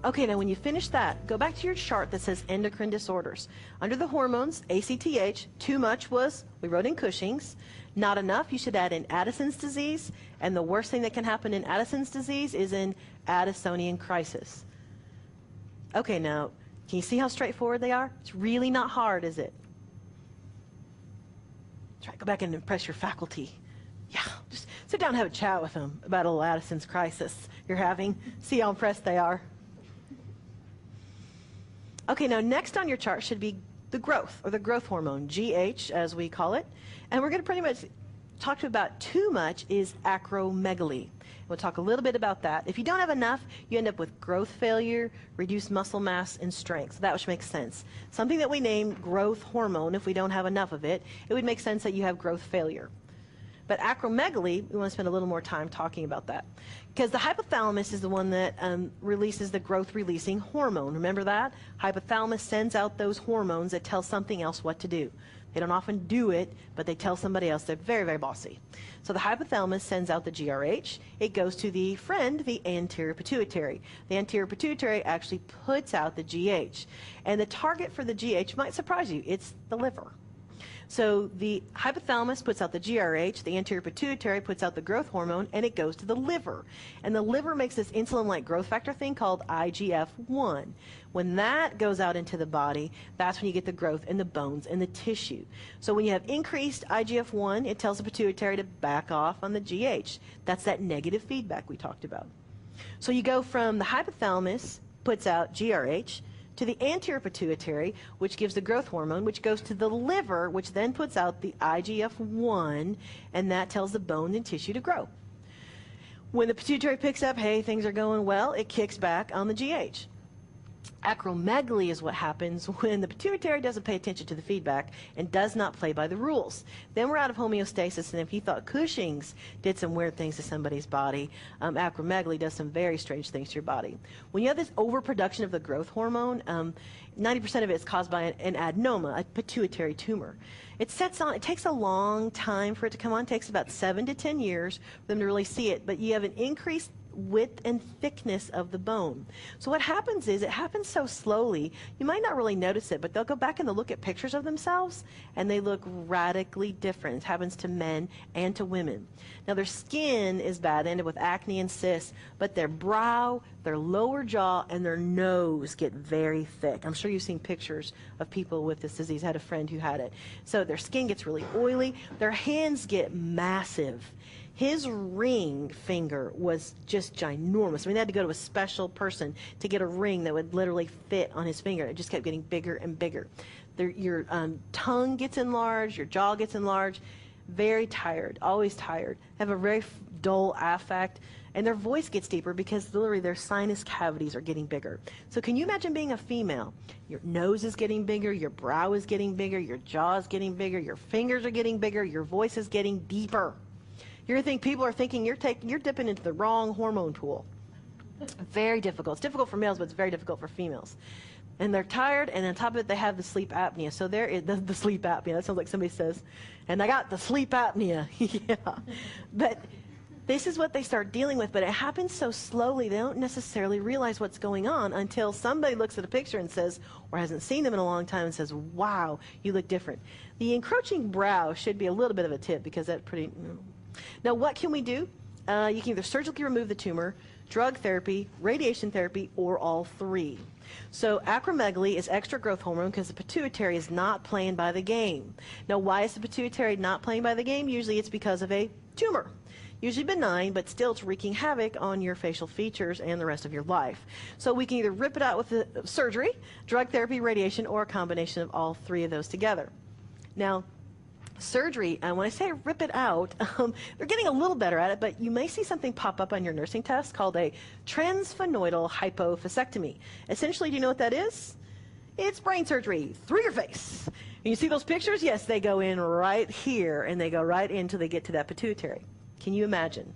Okay, now when you finish that, go back to your chart that says endocrine disorders. Under the hormones, ACTH, too much was, we wrote in Cushing's. Not enough, you should add in Addison's disease. And the worst thing that can happen in Addison's disease is in Addisonian crisis. Okay, now, can you see how straightforward they are? It's really not hard, is it? Try to go back and impress your faculty. Yeah, just sit down and have a chat with them about a little Addison's crisis you're having. See how impressed they are. Okay, now next on your chart should be the growth, or the growth hormone, GH as we call it. And we're going to pretty much talk about too much is acromegaly. We'll talk a little bit about that. If you don't have enough, you end up with growth failure, reduced muscle mass, and strength. So that which makes sense. Something that we name growth hormone, if we don't have enough of it, it would make sense that you have growth failure. But acromegaly, we want to spend a little more time talking about that. Because the hypothalamus is the one that releases the growth-releasing hormone. Remember that? Hypothalamus sends out those hormones that tell something else what to do. They don't often do it, but they tell somebody else. They're very, very bossy. So the hypothalamus sends out the GRH. It goes to the friend, the anterior pituitary. The anterior pituitary actually puts out the GH. And the target for the GH might surprise you. It's the liver. So the hypothalamus puts out the GRH, the anterior pituitary puts out the growth hormone, and it goes to the liver. And the liver makes this insulin-like growth factor thing called IGF-1. When that goes out into the body, that's when you get the growth in the bones and the tissue. So when you have increased IGF-1, it tells the pituitary to back off on the GH. That's that negative feedback we talked about. So you go from the hypothalamus puts out GRH, to the anterior pituitary, which gives the growth hormone, which goes to the liver, which then puts out the IGF-1, and that tells the bone and tissue to grow. When the pituitary picks up, hey, things are going well, it kicks back on the GH. Acromegaly is what happens when the pituitary doesn't pay attention to the feedback and does not play by the rules. Then we're out of homeostasis, and if you thought Cushing's did some weird things to somebody's body, acromegaly does some very strange things to your body. When you have this overproduction of the growth hormone, 90% of it is caused by an adenoma, a pituitary tumor. It sets on, it takes a long time for it to come on. It takes about 7 to 10 years for them to really see it, but you have an increased width and thickness of the bone. So what happens is, it happens so slowly, you might not really notice it, but they'll go back and they'll look at pictures of themselves, and they look radically different. It happens to men and to women. Now their skin is bad, they end up with acne and cysts, but their brow, their lower jaw, and their nose get very thick. I'm sure you've seen pictures of people with this disease. I had a friend who had it. So their skin gets really oily, their hands get massive. His ring finger was just ginormous. I mean, they had to go to a special person to get a ring that would literally fit on his finger. It just kept getting bigger and bigger. Your tongue gets enlarged, your jaw gets enlarged. Very tired, always tired. Have a very dull affect, and their voice gets deeper because literally their sinus cavities are getting bigger. So can you imagine being a female? Your nose is getting bigger, your brow is getting bigger, your jaw is getting bigger, your fingers are getting bigger, your voice is getting deeper. You're going to think people are thinking you're dipping into the wrong hormone pool. Very difficult. It's difficult for males, but it's very difficult for females. And they're tired, and on top of it, they have the sleep apnea. So there is the sleep apnea. That sounds like somebody says, and I got the sleep apnea. Yeah. But this is what they start dealing with, but it happens so slowly, they don't necessarily realize what's going on until somebody looks at a picture and says, or hasn't seen them in a long time and says, wow, you look different. The encroaching brow should be a little bit of a tip because that's pretty... Now, what can we do? You can either surgically remove the tumor, drug therapy, radiation therapy, or all three. So acromegaly is extra growth hormone because the pituitary is not playing by the game. Now, why is the pituitary not playing by the game? Usually it's because of a tumor. Usually benign, but still it's wreaking havoc on your facial features and the rest of your life. So we can either rip it out with the surgery, drug therapy, radiation, or a combination of all three of those together. Now, surgery, and when I say rip it out, they're getting a little better at it, but you may see something pop up on your nursing test called a transphenoidal hypophysectomy. Essentially, do you know what that is? It's brain surgery through your face. And you see those pictures? Yes, they go in right here, and they go right in until they get to that pituitary. Can you imagine?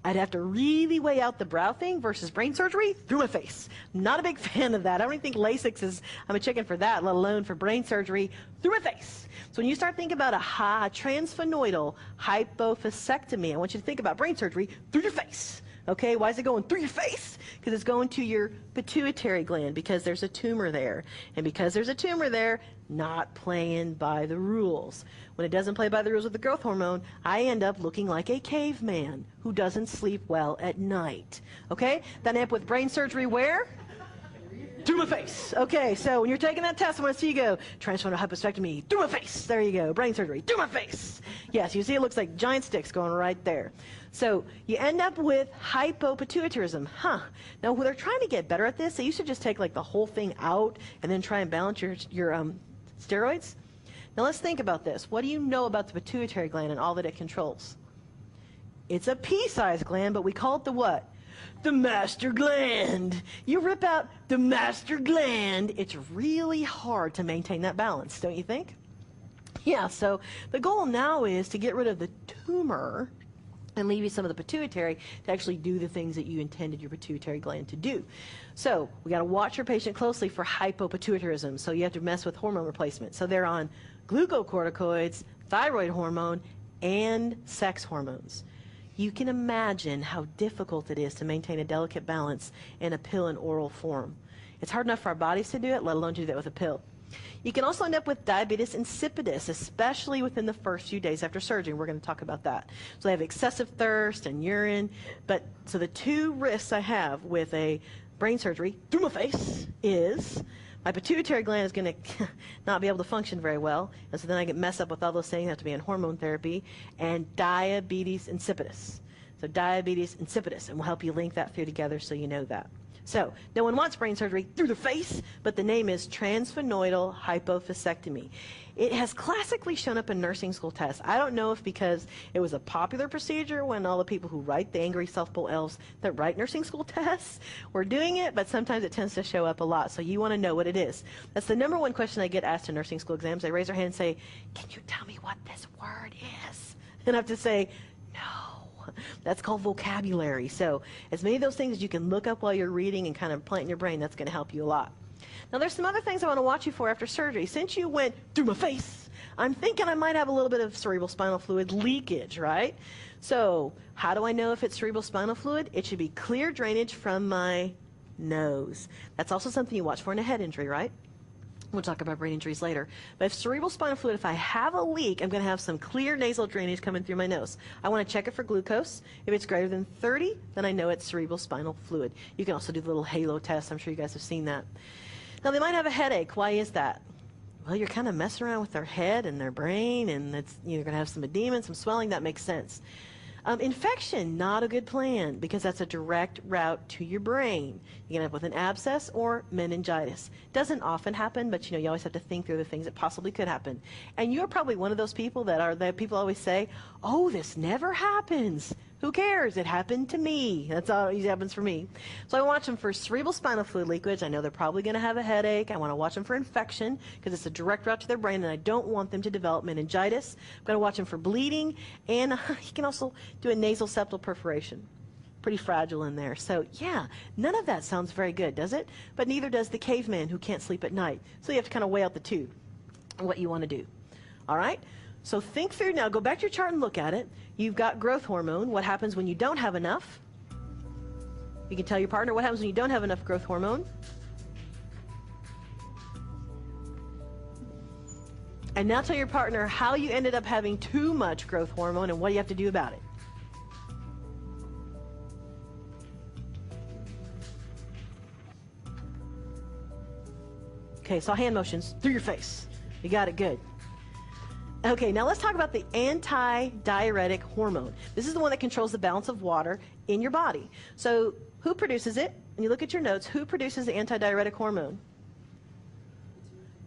I'd have to really weigh out the brow thing versus brain surgery through my face. Not a big fan of that. I don't even think LASIK is, I'm a chicken for that, let alone for brain surgery through my face. So when you start thinking about a transphenoidal hypophysectomy, I want you to think about brain surgery through your face. Okay, why is it going through your face? Because it's going to your pituitary gland because there's a tumor there. And because there's a tumor there, not playing by the rules. When it doesn't play by the rules with the growth hormone, I end up looking like a caveman who doesn't sleep well at night. Okay, then I end up with brain surgery where? Through my face. Okay, so when you're taking that test, I want to see you go, transphenoidal hypophysectomy, through my face. There you go, brain surgery, through my face. Yes, you see it looks like giant sticks going right there. So you end up with hypopituitarism. Now, when they're trying to get better at this, they used to just take like the whole thing out and then try and balance your steroids. Now let's think about this. What do you know about the pituitary gland and all that it controls? It's a pea-sized gland, but we call it the what? The master gland. You rip out the master gland, it's really hard to maintain that balance, don't you think? Yeah, so the goal now is to get rid of the tumor and leave you some of the pituitary to actually do the things that you intended your pituitary gland to do. So we got to watch your patient closely for hypopituitarism. So you have to mess with hormone replacement. So they're on glucocorticoids, thyroid hormone, and sex hormones. You can imagine how difficult it is to maintain a delicate balance in a pill and oral form. It's hard enough for our bodies to do it, let alone do that with a pill. You can also end up with diabetes insipidus, especially within the first few days after surgery. We're going to talk about that. So they have excessive thirst and urine. So the two risks I have with a brain surgery through my face is my pituitary gland is going to not be able to function very well. And so then I get messed up with all those things. I have to be in hormone therapy. And diabetes insipidus. So diabetes insipidus. And we'll help you link that through together so you know that. So, no one wants brain surgery through the face, but the name is transphenoidal hypophysectomy. It has classically shown up in nursing school tests. I don't know if because it was a popular procedure when all the people who write the angry South Pole elves that write nursing school tests were doing it, but sometimes it tends to show up a lot, so you want to know what it is. That's the number one question I get asked in nursing school exams. They raise their hand and say, can you tell me what this word is? And I have to say, no. That's called vocabulary. So as many of those things as you can look up while you're reading and kind of plant in your brain, that's going to help you a lot. Now there's some other things I want to watch you for after surgery. Since you went through my face, I'm thinking I might have a little bit of cerebral spinal fluid leakage, right? So how do I know if it's cerebral spinal fluid? It should be clear drainage from my nose. That's also something you watch for in a head injury, right? We'll talk about brain injuries later. But if cerebral spinal fluid, if I have a leak, I'm going to have some clear nasal drainage coming through my nose. I want to check it for glucose. If it's greater than 30, then I know it's cerebral spinal fluid. You can also do the little halo test. I'm sure you guys have seen that. Now, they might have a headache. Why is that? Well, you're kind of messing around with their head and their brain, and it's, you're going to have some edema and some swelling. That makes sense. Infection, not a good plan because that's a direct route to your brain. You can end up with an abscess or meningitis. Doesn't often happen, but you always have to think through the things that possibly could happen. And you're probably one of those people that people always say, oh, this never happens. Who cares? It happened to me. That's all it happens for me. So I watch them for cerebral spinal fluid leakage. I know they're probably going to have a headache. I want to watch them for infection because it's a direct route to their brain, and I don't want them to develop meningitis. I'm going to watch them for bleeding, and you can also do a nasal septal perforation. Pretty fragile in there. So yeah, none of that sounds very good, does it? But neither does the caveman who can't sleep at night. So you have to kind of weigh out the two and what you want to do. All right? So think through now. Go back to your chart and look at it. You've got growth hormone. What happens when you don't have enough? You can tell your partner what happens when you don't have enough growth hormone. And now tell your partner how you ended up having too much growth hormone and what you have to do about it. Okay, saw hand motions through your face. You got it, good. Okay, now let's talk about the anti-diuretic hormone. This is the one that controls the balance of water in your body. So who produces it? When you look at your notes, who produces the anti-diuretic hormone?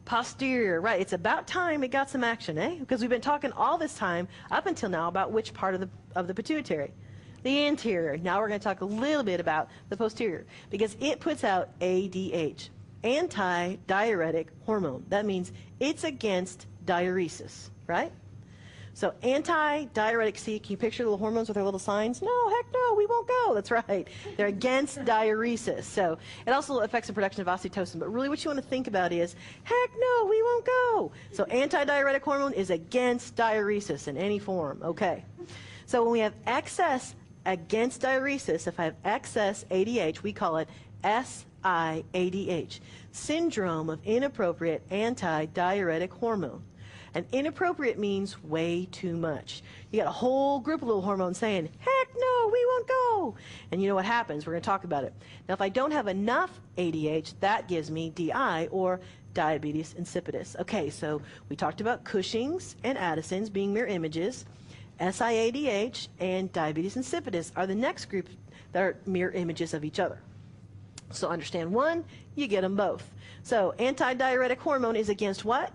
Posterior, right. It's about time it got some action, eh? Because we've been talking all this time up until now about which part of the pituitary. The anterior. Now we're going to talk a little bit about the posterior because it puts out ADH, anti-diuretic hormone. That means it's against diuresis. Right? So anti-diuretic, see, can you picture the little hormones with their little signs? No, heck no, we won't go. That's right. They're against diuresis. So it also affects the production of oxytocin. But really what you want to think about is, heck no, we won't go. So anti-diuretic hormone is against diuresis in any form. Okay. So when we have excess against diuresis, if I have excess ADH, we call it SIADH, syndrome of inappropriate anti-diuretic hormone. And inappropriate means way too much. You got a whole group of little hormones saying, heck no, we won't go. And you know what happens? We're going to talk about it. Now, if I don't have enough ADH, that gives me DI, or diabetes insipidus. Okay, so we talked about Cushing's and Addison's being mirror images. SIADH and diabetes insipidus are the next group that are mirror images of each other. So understand one, you get them both. So anti-diuretic hormone is against what?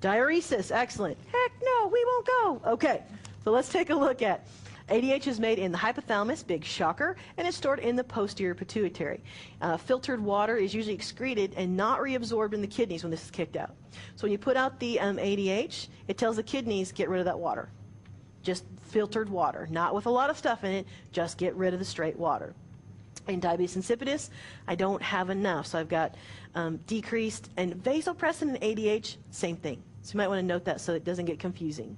Diuresis. Excellent. Heck no, we won't go. Okay, so let's take a look at ADH is made in the hypothalamus, big shocker, and is stored in the posterior pituitary. Filtered water is usually excreted and not reabsorbed in the kidneys when this is kicked out. So when you put out the ADH, it tells the kidneys, get rid of that water. Just filtered water, not with a lot of stuff in it, just get rid of the straight water. In diabetes insipidus, I don't have enough, so I've got decreased, and vasopressin and ADH, same thing. So you might want to note that so it doesn't get confusing.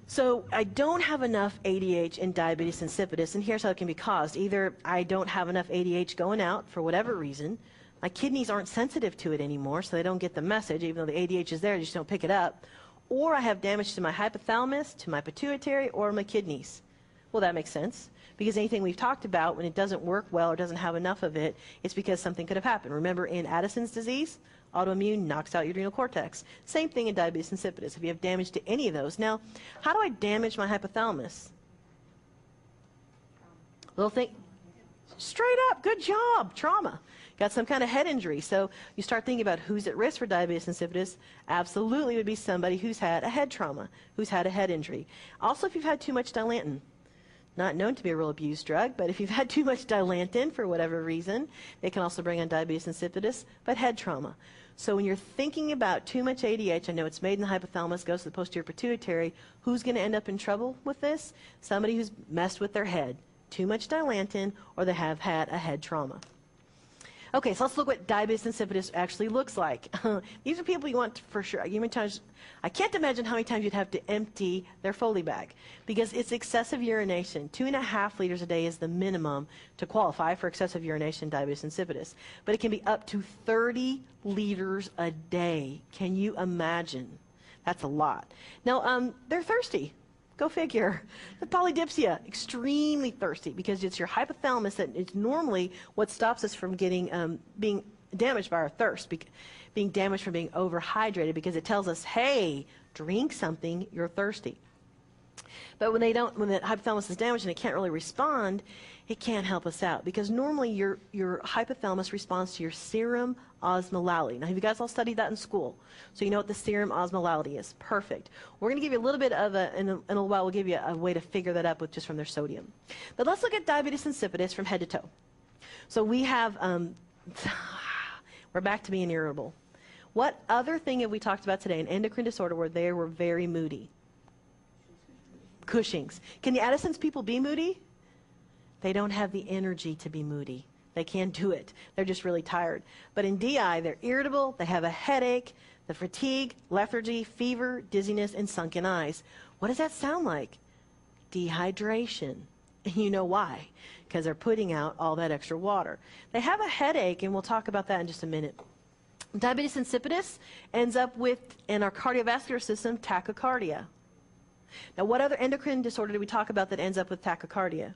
So I don't have enough ADH in diabetes insipidus, and here's how it can be caused. Either I don't have enough ADH going out for whatever reason. My kidneys aren't sensitive to it anymore, so they don't get the message, even though the ADH is there, they just don't pick it up. Or I have damage to my hypothalamus, to my pituitary, or my kidneys. Well, that makes sense. Because anything we've talked about, when it doesn't work well or doesn't have enough of it, it's because something could have happened. Remember, in Addison's disease, autoimmune knocks out your adrenal cortex. Same thing in diabetes insipidus, if you have damage to any of those. Now, how do I damage my hypothalamus? Little thing, straight up, good job, trauma. Got some kind of head injury. So you start thinking about who's at risk for diabetes insipidus. Absolutely would be somebody who's had a head trauma, who's had a head injury. Also, if you've had too much Dilantin. Not known to be a real abused drug, but if you've had too much Dilantin for whatever reason, it can also bring on diabetes insipidus, but head trauma. So when you're thinking about too much ADH, I know it's made in the hypothalamus, goes to the posterior pituitary, who's going to end up in trouble with this? Somebody who's messed with their head. Too much Dilantin, or they have had a head trauma. Okay, so let's look what diabetes insipidus actually looks like. These are people you want to, for sure. I can't imagine how many times you'd have to empty their Foley bag because it's excessive urination. 2.5 liters a day is the minimum to qualify for excessive urination in diabetes insipidus. But it can be up to 30 liters a day. Can you imagine? That's a lot. Now, they're thirsty. Go figure. The polydipsia, extremely thirsty because it's your hypothalamus that is normally what stops us from getting being damaged by our thirst, being damaged from being overhydrated because it tells us, hey, drink something, you're thirsty. But when the hypothalamus is damaged and it can't really respond, it can't help us out, because normally your hypothalamus responds to your serum osmolality. Now, have you guys all studied that in school? So you know what the serum osmolality is. Perfect. We're going to give you a little bit of in a little while, we'll give you a way to figure that up with just from their sodium. But let's look at diabetes insipidus from head to toe. So we have, we're back to being irritable. What other thing have we talked about today? An endocrine disorder where they were very moody. Cushing's. Can the Addison's people be moody? They don't have the energy to be moody. They can't do it. They're just really tired. But in DI, they're irritable, they have a headache, the fatigue, lethargy, fever, dizziness, and sunken eyes. What does that sound like? Dehydration. And you know why? Because they're putting out all that extra water. They have a headache, and we'll talk about that in just a minute. Diabetes insipidus ends up with, in our cardiovascular system, tachycardia. Now, what other endocrine disorder did we talk about that ends up with tachycardia?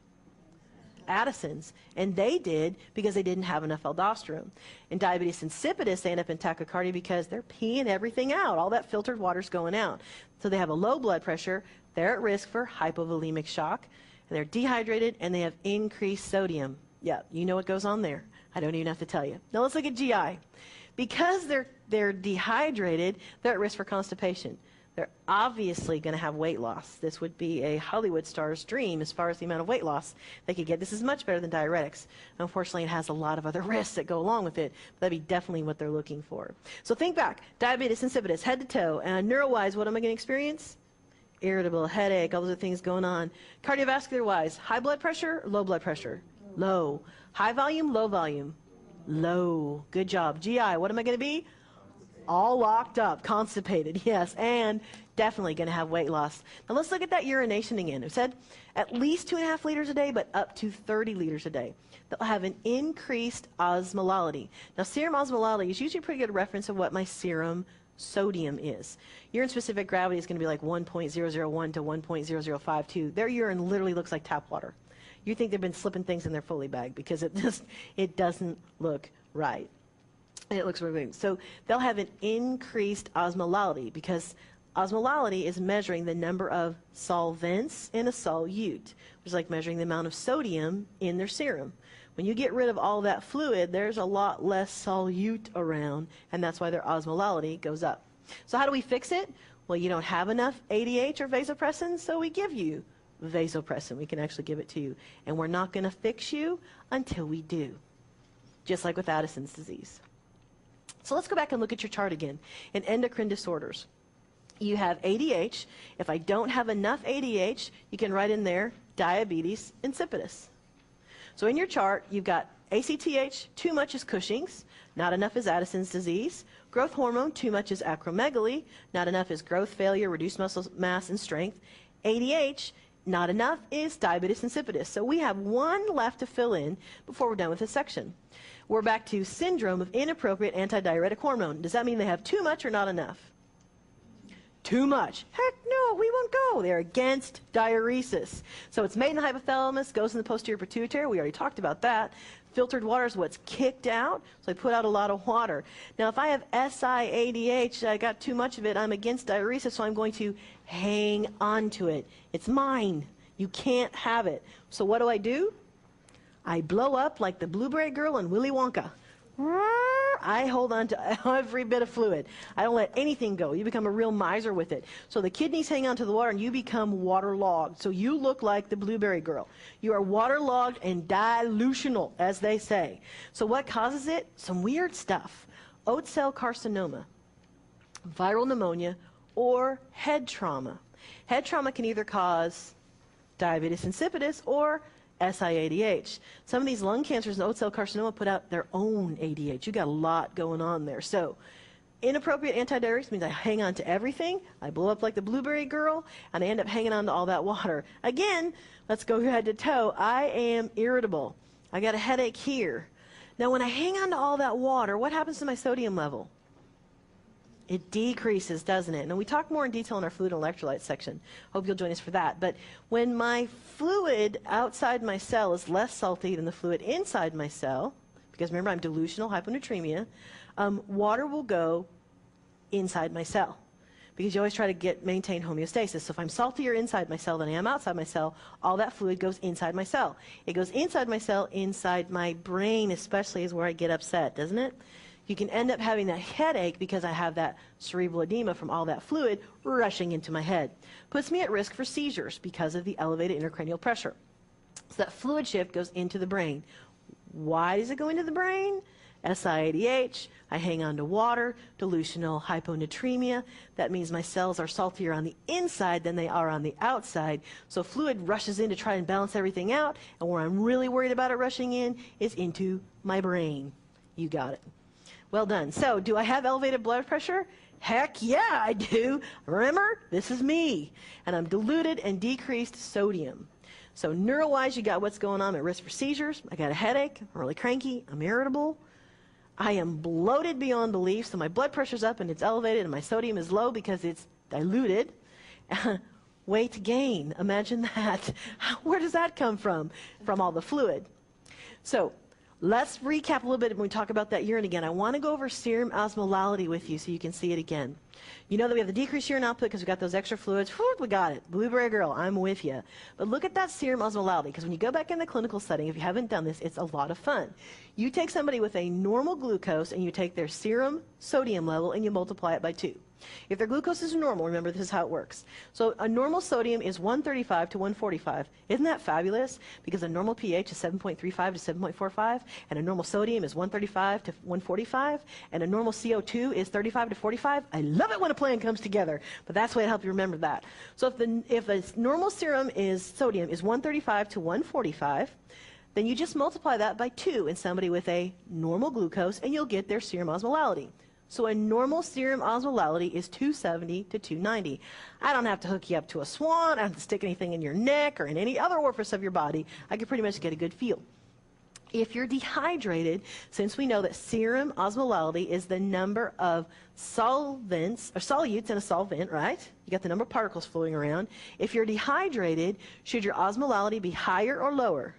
Addison's. And they did because they didn't have enough aldosterone. In diabetes insipidus, they end up in tachycardia because they're peeing everything out. All that filtered water's going out. So they have a low blood pressure. They're at risk for hypovolemic shock. And they're dehydrated, and they have increased sodium. Yeah, you know what goes on there. I don't even have to tell you. Now let's look at GI. Because they're dehydrated, they're at risk for constipation. They're obviously going to have weight loss. This would be a Hollywood star's dream as far as the amount of weight loss they could get. This is much better than diuretics. Unfortunately, it has a lot of other risks that go along with it. But that'd be definitely what they're looking for. So think back. Diabetes insipidus, head to toe. And neuro-wise, what am I going to experience? Irritable, headache, all those other things going on. Cardiovascular-wise, high blood pressure, low blood pressure? Low. High volume, low volume? Low. Good job. GI, what am I going to be? All locked up, constipated, yes, and definitely going to have weight loss. Now let's look at that urination again. It said at least 2.5 liters a day, but up to 30 liters a day. They'll have an increased osmolality. Now serum osmolality is usually a pretty good reference of what my serum sodium is. Urine specific gravity is going to be like 1.001 to 1.0052. Their urine literally looks like tap water. You think they've been slipping things in their Foley bag because it doesn't look right. It looks really good. So they'll have an increased osmolality because osmolality is measuring the number of solvents in a solute, which is like measuring the amount of sodium in their serum. When you get rid of all that fluid, there's a lot less solute around, and that's why their osmolality goes up. So how do we fix it? Well, you don't have enough ADH or vasopressin, so we give you vasopressin. We can actually give it to you. And we're not going to fix you until we do, just like with Addison's disease. So let's go back and look at your chart again. In endocrine disorders, you have ADH. If I don't have enough ADH, you can write in there diabetes insipidus. So in your chart, you've got ACTH, too much is Cushing's, not enough is Addison's disease. Growth hormone, too much is acromegaly, not enough is growth failure, reduced muscle mass and strength. ADH, not enough is diabetes insipidus. So we have one left to fill in before we're done with this section. We're back to syndrome of inappropriate antidiuretic hormone. Does that mean they have too much or not enough? Too much. Heck no, we won't go. They're against diuresis. So it's made in the hypothalamus, goes in the posterior pituitary. We already talked about that. Filtered water is what's kicked out, so I put out a lot of water. Now, if I have SIADH, I got too much of it, I'm against diuresis, so I'm going to hang on to it. It's mine. You can't have it. So what do? I blow up like the blueberry girl in Willy Wonka. I hold on to every bit of fluid. I don't let anything go. You become a real miser with it. So the kidneys hang on to the water and you become waterlogged. So you look like the blueberry girl. You are waterlogged and dilutional, as they say. So what causes it? Some weird stuff. Oat cell carcinoma, viral pneumonia, or head trauma. Head trauma can either cause diabetes insipidus or SIADH. Some of these lung cancers and oat cell carcinoma put out their own ADH. You got a lot going on there. So inappropriate antidiuretics means I hang on to everything, I blow up like the blueberry girl, and I end up hanging on to all that water. Again, let's go head to toe. I am irritable. I got a headache here. Now when I hang on to all that water, what happens to my sodium level? It decreases, doesn't it? And we talk more in detail in our fluid and electrolyte section. Hope you'll join us for that. But when my fluid outside my cell is less salty than the fluid inside my cell, because remember I'm delusional hyponatremia, water will go inside my cell. because you always try to maintain homeostasis. So if I'm saltier inside my cell than I am outside my cell, all that fluid goes inside my cell. It goes inside my cell, inside my brain especially is where I get upset, doesn't it? You can end up having that headache because I have that cerebral edema from all that fluid rushing into my head. Puts me at risk for seizures because of the elevated intracranial pressure. So that fluid shift goes into the brain. Why does it go into the brain? SiADH, I hang on to water, dilutional hyponatremia. That means my cells are saltier on the inside than they are on the outside. So fluid rushes in to try and balance everything out, and where I'm really worried about it rushing in is into my brain. You got it. Well done. So, do I have elevated blood pressure? Heck yeah, I do. Remember, this is me. And I'm diluted and decreased sodium. So, neuro-wise, you got what's going on. I'm at risk for seizures. I got a headache. I'm really cranky. I'm irritable. I am bloated beyond belief, so my blood pressure's up and it's elevated, and my sodium is low because it's diluted. Weight gain. Imagine that. Where does that come from? From all the fluid. So, let's recap a little bit when we talk about that urine again. I want to go over serum osmolality with you so you can see it again. You know that we have the decreased urine output because we got those extra fluids. Whew, we got it. Blueberry girl, I'm with you. But look at that serum osmolality, because when you go back in the clinical setting, if you haven't done this, it's a lot of fun. You take somebody with a normal glucose and you take their serum sodium level and you multiply it by 2. If their glucose is normal, remember this is how it works. So a normal sodium is 135 to 145. Isn't that fabulous? Because a normal pH is 7.35 to 7.45, and a normal sodium is 135 to 145, and a normal CO2 is 35 to 45. I love it when a plan comes together, but that's the way to help you remember that. So if the normal serum is sodium is 135 to 145, then you just multiply that by 2 in somebody with a normal glucose, and you'll get their serum osmolality. So a normal serum osmolality is 270 to 290. I don't have to hook you up to a swan. I don't have to stick anything in your neck or in any other orifice of your body. I can pretty much get a good feel. If you're dehydrated, since we know that serum osmolality is the number of solvents, or solutes in a solvent, right? You got the number of particles flowing around. If you're dehydrated, should your osmolality be higher or lower?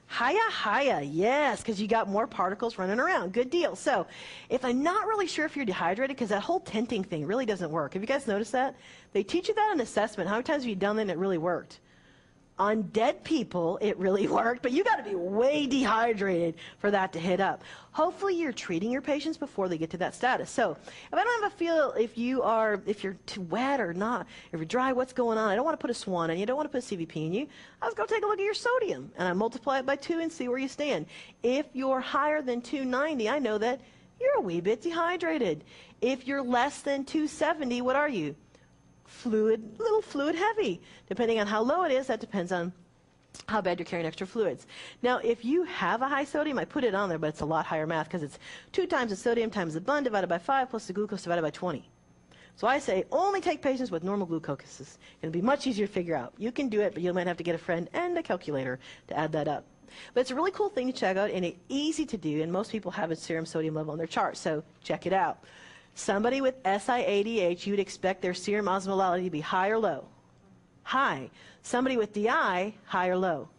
Higher, yes, because you got more particles running around. Good deal. So if I'm not really sure if you're dehydrated, because that whole tenting thing really doesn't work. Have you guys noticed that? They teach you that in assessment. How many times have you done that and it really worked? On dead people, it really worked, but you got to be way dehydrated for that to hit up. Hopefully, you're treating your patients before they get to that status. So, if I don't have a feel if you're too wet or not, if you're dry, what's going on? I don't want to put a swan in you. I don't want to put a CVP in you. I was going to take a look at your sodium, and I multiply it by 2 and see where you stand. If you're higher than 290, I know that you're a wee bit dehydrated. If you're less than 270, what are you? Little fluid heavy. Depending on how low it is, that depends on how bad you're carrying extra fluids. Now, if you have a high sodium, I put it on there, but it's a lot higher math because it's 2 times the sodium times the bun divided by 5 plus the glucose divided by 20. So I say only take patients with normal glucoses. It'll be much easier to figure out. You can do it, but you might have to get a friend and a calculator to add that up. But it's a really cool thing to check out, and it's easy to do, and most people have a serum sodium level on their chart, so check it out. Somebody with SiADH, you'd expect their serum osmolality to be high or low? High. Somebody with DI, high or low?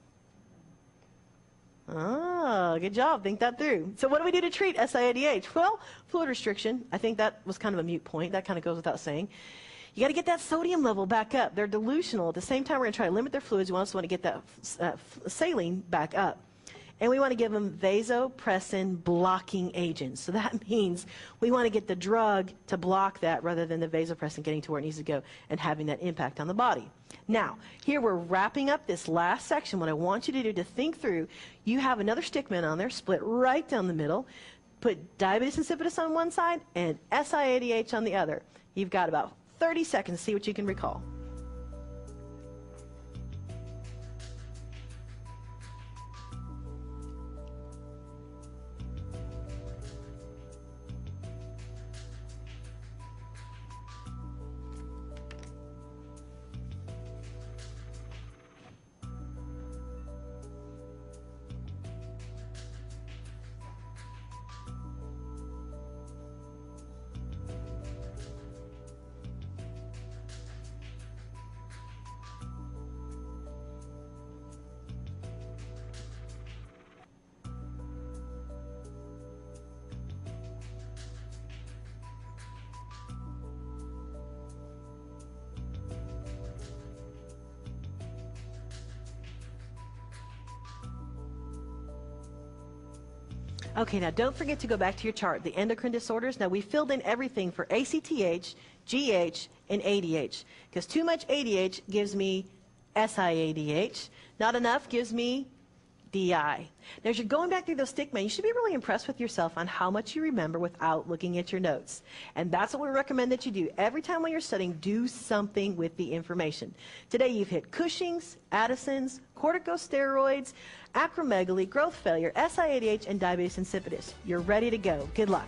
Oh, good job. Think that through. So what do we do to treat SiADH? Well, fluid restriction. I think that was kind of a moot point. That kind of goes without saying. You got to get that sodium level back up. They're delusional. At the same time, we're going to try to limit their fluids. We also want to get that saline back up. And we want to give them vasopressin blocking agents. So that means we want to get the drug to block that rather than the vasopressin getting to where it needs to go and having that impact on the body. Now, here we're wrapping up this last section. What I want you to do to think through, you have another stickman on there, split right down the middle. Put diabetes insipidus on one side and SiADH on the other. You've got about 30 seconds to see what you can recall. Okay, now don't forget to go back to your chart, the endocrine disorders. Now we filled in everything for ACTH, GH, and ADH, because too much ADH gives me SIADH, not enough gives me DI. Now as you're going back through those stigma, you should be really impressed with yourself on how much you remember without looking at your notes. And that's what we recommend that you do. Every time when you're studying, do something with the information. Today you've hit Cushing's, Addison's, corticosteroids, acromegaly, growth failure, SIADH, and diabetes insipidus. You're ready to go. Good luck.